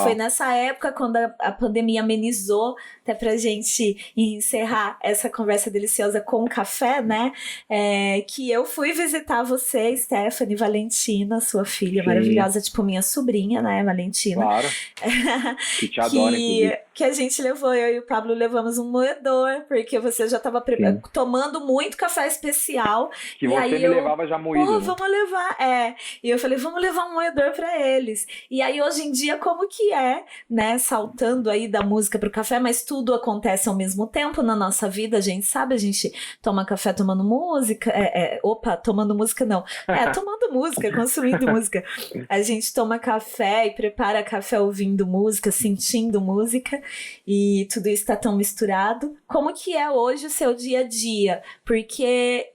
Foi nessa época, quando a pandemia amenizou, até pra gente encerrar essa conversa deliciosa com o café, né? Que eu fui visitar você, Stephanie Valentina, sua filha maravilhosa, tipo minha sobrinha, né, Valentina? Claro. Que te adora, inclusive. Que a gente levou, eu e o Pablo levamos um moedor, porque você já estava tomando muito café especial. Que você me levava já moído. Pô, vamos levar. E eu falei, vamos levar um moedor para eles. E aí, hoje em dia, como que é, né? Saltando aí da música pro café, mas tudo acontece ao mesmo tempo na nossa vida, a gente sabe, a gente toma café tomando música. Tomando música não. Tomando música, consumindo música. A gente toma café e prepara café ouvindo música, sentindo música. E tudo isso está tão misturado. Como que é hoje o seu dia a dia? Porque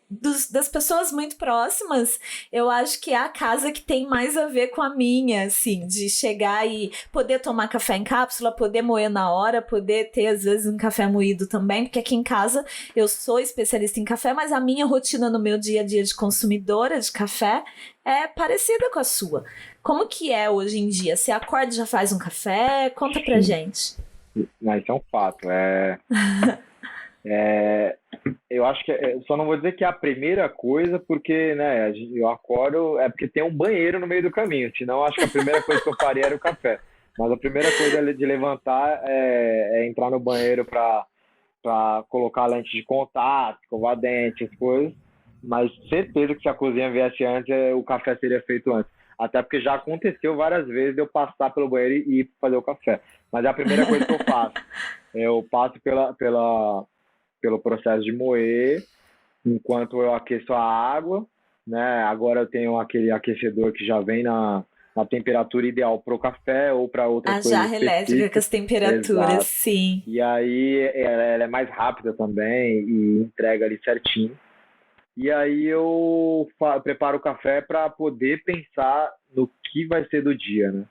das pessoas muito próximas, eu acho que é a casa que tem mais a ver com a minha, assim, de chegar e poder tomar café em cápsula, poder moer na hora, poder ter, às vezes, um café moído também, porque aqui em casa eu sou especialista em café, mas a minha rotina no meu dia a dia de consumidora de café é parecida com a sua. Como que é hoje em dia? Você acorda e já faz um café? Conta pra gente. Mas isso é um fato. Eu acho que só não vou dizer que é a primeira coisa, porque, né, eu acordo, porque tem um banheiro no meio do caminho, senão acho que a primeira coisa que eu faria era o café. Mas a primeira coisa de levantar é entrar no banheiro para colocar a lente de contato, escovar dente, as coisas. Mas certeza que se a cozinha viesse antes, o café seria feito antes. Até porque já aconteceu várias vezes de eu passar pelo banheiro e ir fazer o café. Mas é a primeira coisa que eu faço. Eu passo pelo processo de moer, enquanto eu aqueço a água, né? Agora eu tenho aquele aquecedor que já vem na temperatura ideal para o café ou para outra coisa específica. A jarra elétrica com as temperaturas, exato. Sim. E aí ela é mais rápida também e entrega ali certinho. E aí eu preparo o café para poder pensar no que vai ser do dia, né?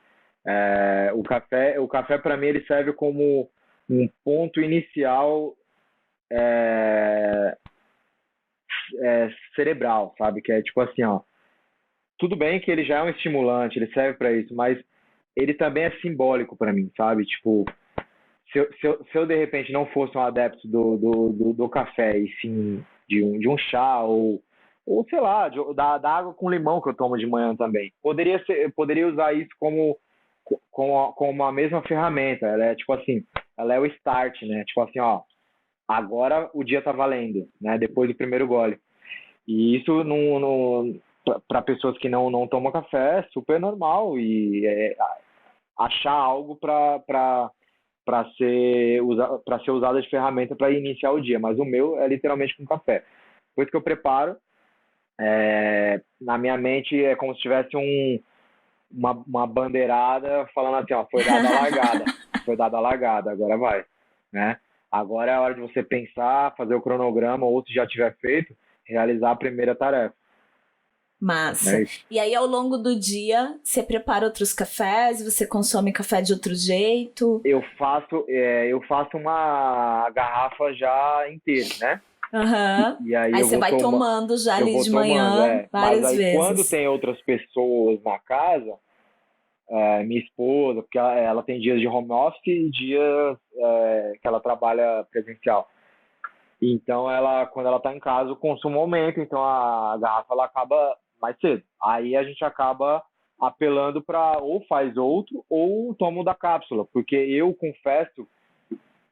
O café para mim ele serve como um ponto inicial cerebral, sabe? Que é tipo assim, ó. Tudo bem que ele já é um estimulante, ele serve para isso, mas ele também é simbólico para mim, sabe? Tipo, se eu de repente não fosse um adepto do café e sim de um chá ou ou sei lá, da água com limão que eu tomo de manhã também. Poderia usar isso como a mesma ferramenta. Ela é tipo assim, ela é o start, né? Tipo assim, ó, agora o dia tá valendo, né? Depois do primeiro gole. E isso para pessoas que não tomam café é super normal e achar algo para ser usada de ferramenta para iniciar o dia. Mas o meu é literalmente com café. Depois que eu preparo, na minha mente é como se tivesse uma bandeirada falando assim, ó, foi dada a largada, agora vai, né? Agora é a hora de você pensar, fazer o cronograma, ou se já tiver feito, realizar a primeira tarefa. Massa. E aí, ao longo do dia, você prepara outros cafés? Você consome café de outro jeito? Eu faço uma garrafa já inteira, né? Uhum. E aí, aí você vai tomando já ali de manhã, várias Mas aí, vezes. quando tem outras pessoas na casa, minha esposa, porque ela tem dias de home office e dias que ela trabalha presencial. Então, quando ela está em casa, o consumo aumenta, então a garrafa ela acaba mais cedo. Aí a gente acaba apelando para ou faz outro ou toma o da cápsula, porque eu confesso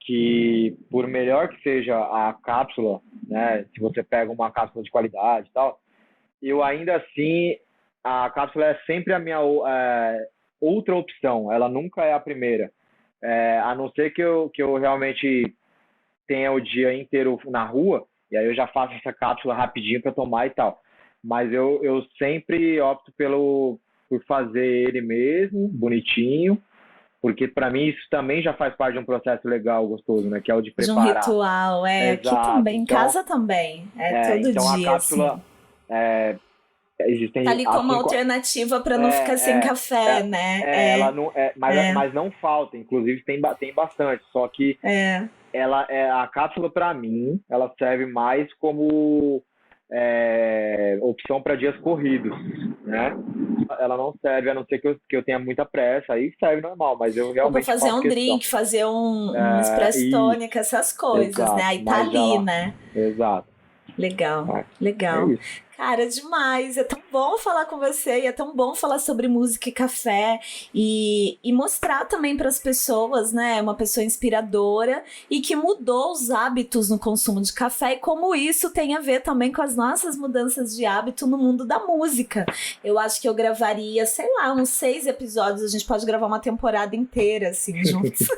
que por melhor que seja a cápsula, né, se você pega uma cápsula de qualidade e tal, eu ainda assim, a cápsula é sempre a minha outra opção, ela nunca é a primeira. A não ser que eu realmente tenha o dia inteiro na rua, e aí eu já faço essa cápsula rapidinho para tomar e tal. Mas eu sempre opto por fazer ele mesmo, bonitinho, porque para mim isso também já faz parte de um processo legal, gostoso, né? Que é o de De um preparar. ritual, aqui também, em casa também, todo então dia, a cápsula assim. existem Tá ali como alternativa para não ficar sem café, né? Ela não, mas não falta, inclusive tem bastante, só que a cápsula para mim, ela serve mais como opção para dias corridos, né? Ela não serve, a não ser que eu tenha muita pressa, aí serve normal, mas eu Ou pra realmente fazer faço um questão. drink, fazer um expresso tônica, essas coisas, né? Exato, Aí tá mas ali, né? Exato. Legal, É legal. isso. Cara, demais. É tão bom falar com você e é tão bom falar sobre música e café e mostrar também para as pessoas, né? Uma pessoa inspiradora e que mudou os hábitos no consumo de café e como isso tem a ver também com as nossas mudanças de hábito no mundo da música. Eu acho que eu gravaria, sei lá, uns 6 episódios. A gente pode gravar uma temporada inteira, assim, juntos.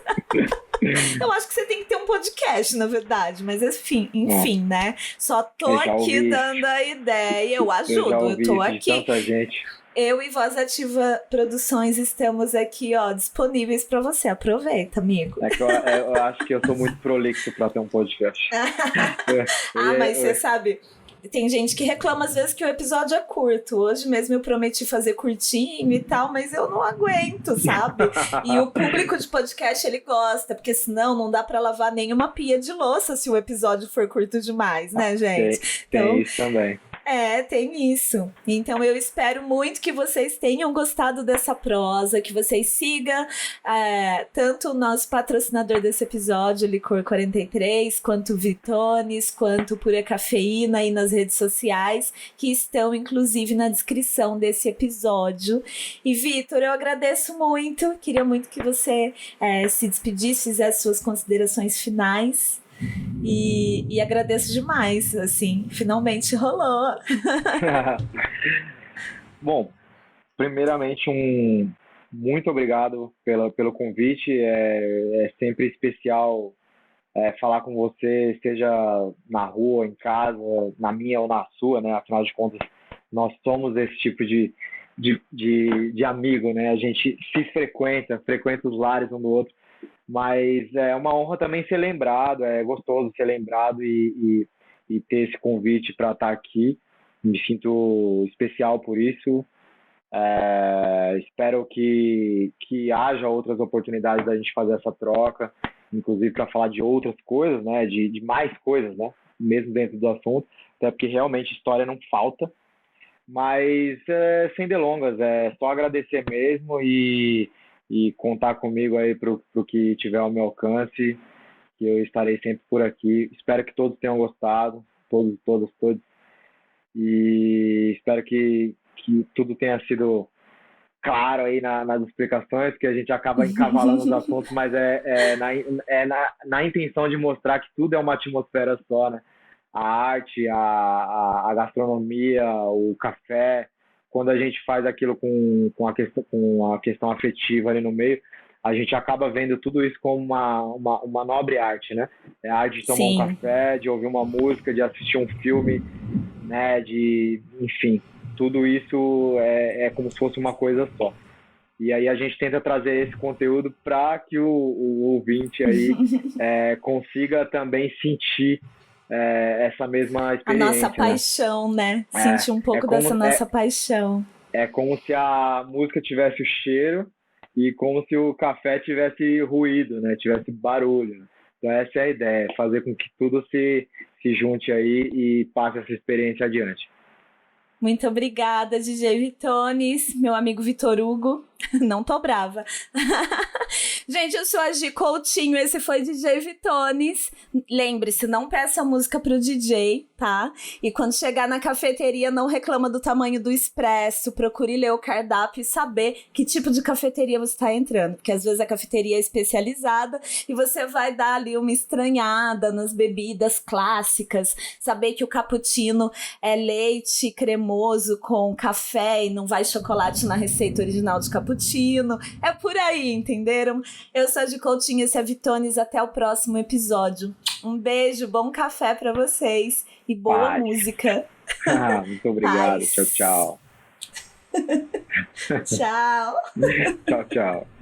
Eu acho que você tem que ter um podcast, na verdade, mas enfim, né? Só tô aqui dando a ideia, eu ajudo, eu tô aqui. Tanta gente. Eu e Voz Ativa Produções estamos aqui, ó, disponíveis pra você. Aproveita, amigo. É que eu acho que eu sou muito prolixo pra ter um podcast. Mas você sabe, tem gente que reclama às vezes que o episódio é curto. Hoje mesmo eu prometi fazer curtinho e tal, mas eu não aguento, sabe? E o público de podcast, ele gosta, porque senão não dá pra lavar nenhuma pia de louça se o episódio for curto demais, né, gente? Tem isso também. Tem isso. Então eu espero muito que vocês tenham gostado dessa prosa, que vocês sigam tanto o nosso patrocinador desse episódio, Licor 43, quanto o Vitones, quanto o Pura Cafeína aí nas redes sociais, que estão inclusive na descrição desse episódio. E Vitor, eu agradeço muito, queria muito que você se despedisse, fizesse suas considerações finais. E agradeço demais, assim, finalmente rolou. Bom, primeiramente muito obrigado pelo convite, é sempre especial falar com você, seja na rua, em casa, na minha ou na sua, né? Afinal de contas, nós somos esse tipo de amigo, né? A gente se frequenta os lares um do outro, mas é uma honra também ser lembrado, é gostoso ser lembrado e ter esse convite para estar aqui. Me sinto especial por isso. Espero que haja outras oportunidades da gente fazer essa troca, inclusive para falar de outras coisas, né? De mais coisas, né? Mesmo dentro do assunto, até porque realmente história não falta. Mas sem delongas, é só agradecer mesmo e contar comigo aí pro que tiver ao meu alcance, que eu estarei sempre por aqui. Espero que todos tenham gostado, todos. E espero que tudo tenha sido claro aí nas explicações, que a gente acaba encavalando os assuntos, mas na intenção de mostrar que tudo é uma atmosfera só, né? A arte, a gastronomia, o café, quando a gente faz aquilo com a questão afetiva ali no meio, a gente acaba vendo tudo isso como uma nobre arte, né? É a arte de tomar um Sim. café, de ouvir uma música, de assistir um filme, né? Enfim, tudo isso é como se fosse uma coisa só. E aí a gente tenta trazer esse conteúdo para que o ouvinte aí consiga também sentir essa mesma A nossa experiência, né? paixão, né? Sentir um pouco Como, dessa nossa paixão. é como se a música tivesse o cheiro e como se o café tivesse ruído, né? Tivesse barulho. Então essa é a ideia, fazer com que tudo se junte aí e passe essa experiência adiante. Muito obrigada, DJ Vitones, meu amigo Vitor Hugo. Não tô brava. Gente, eu sou a Gi Coutinho, esse foi DJ Vitones. Lembre-se, não peça música pro DJ, tá? E quando chegar na cafeteria, não reclama do tamanho do expresso, procure ler o cardápio e saber que tipo de cafeteria você tá entrando, porque às vezes a cafeteria é especializada e você vai dar ali uma estranhada nas bebidas clássicas, saber que o cappuccino é leite cremoso com café e não vai chocolate na receita original de cappuccino. É por aí, entenderam? Eu sou a Gi Coutinho, esse é Vitones, até o próximo episódio. Um beijo, bom café pra vocês e boa música. Muito obrigado, Paz. tchau, tchau. Tchau. Tchau, tchau.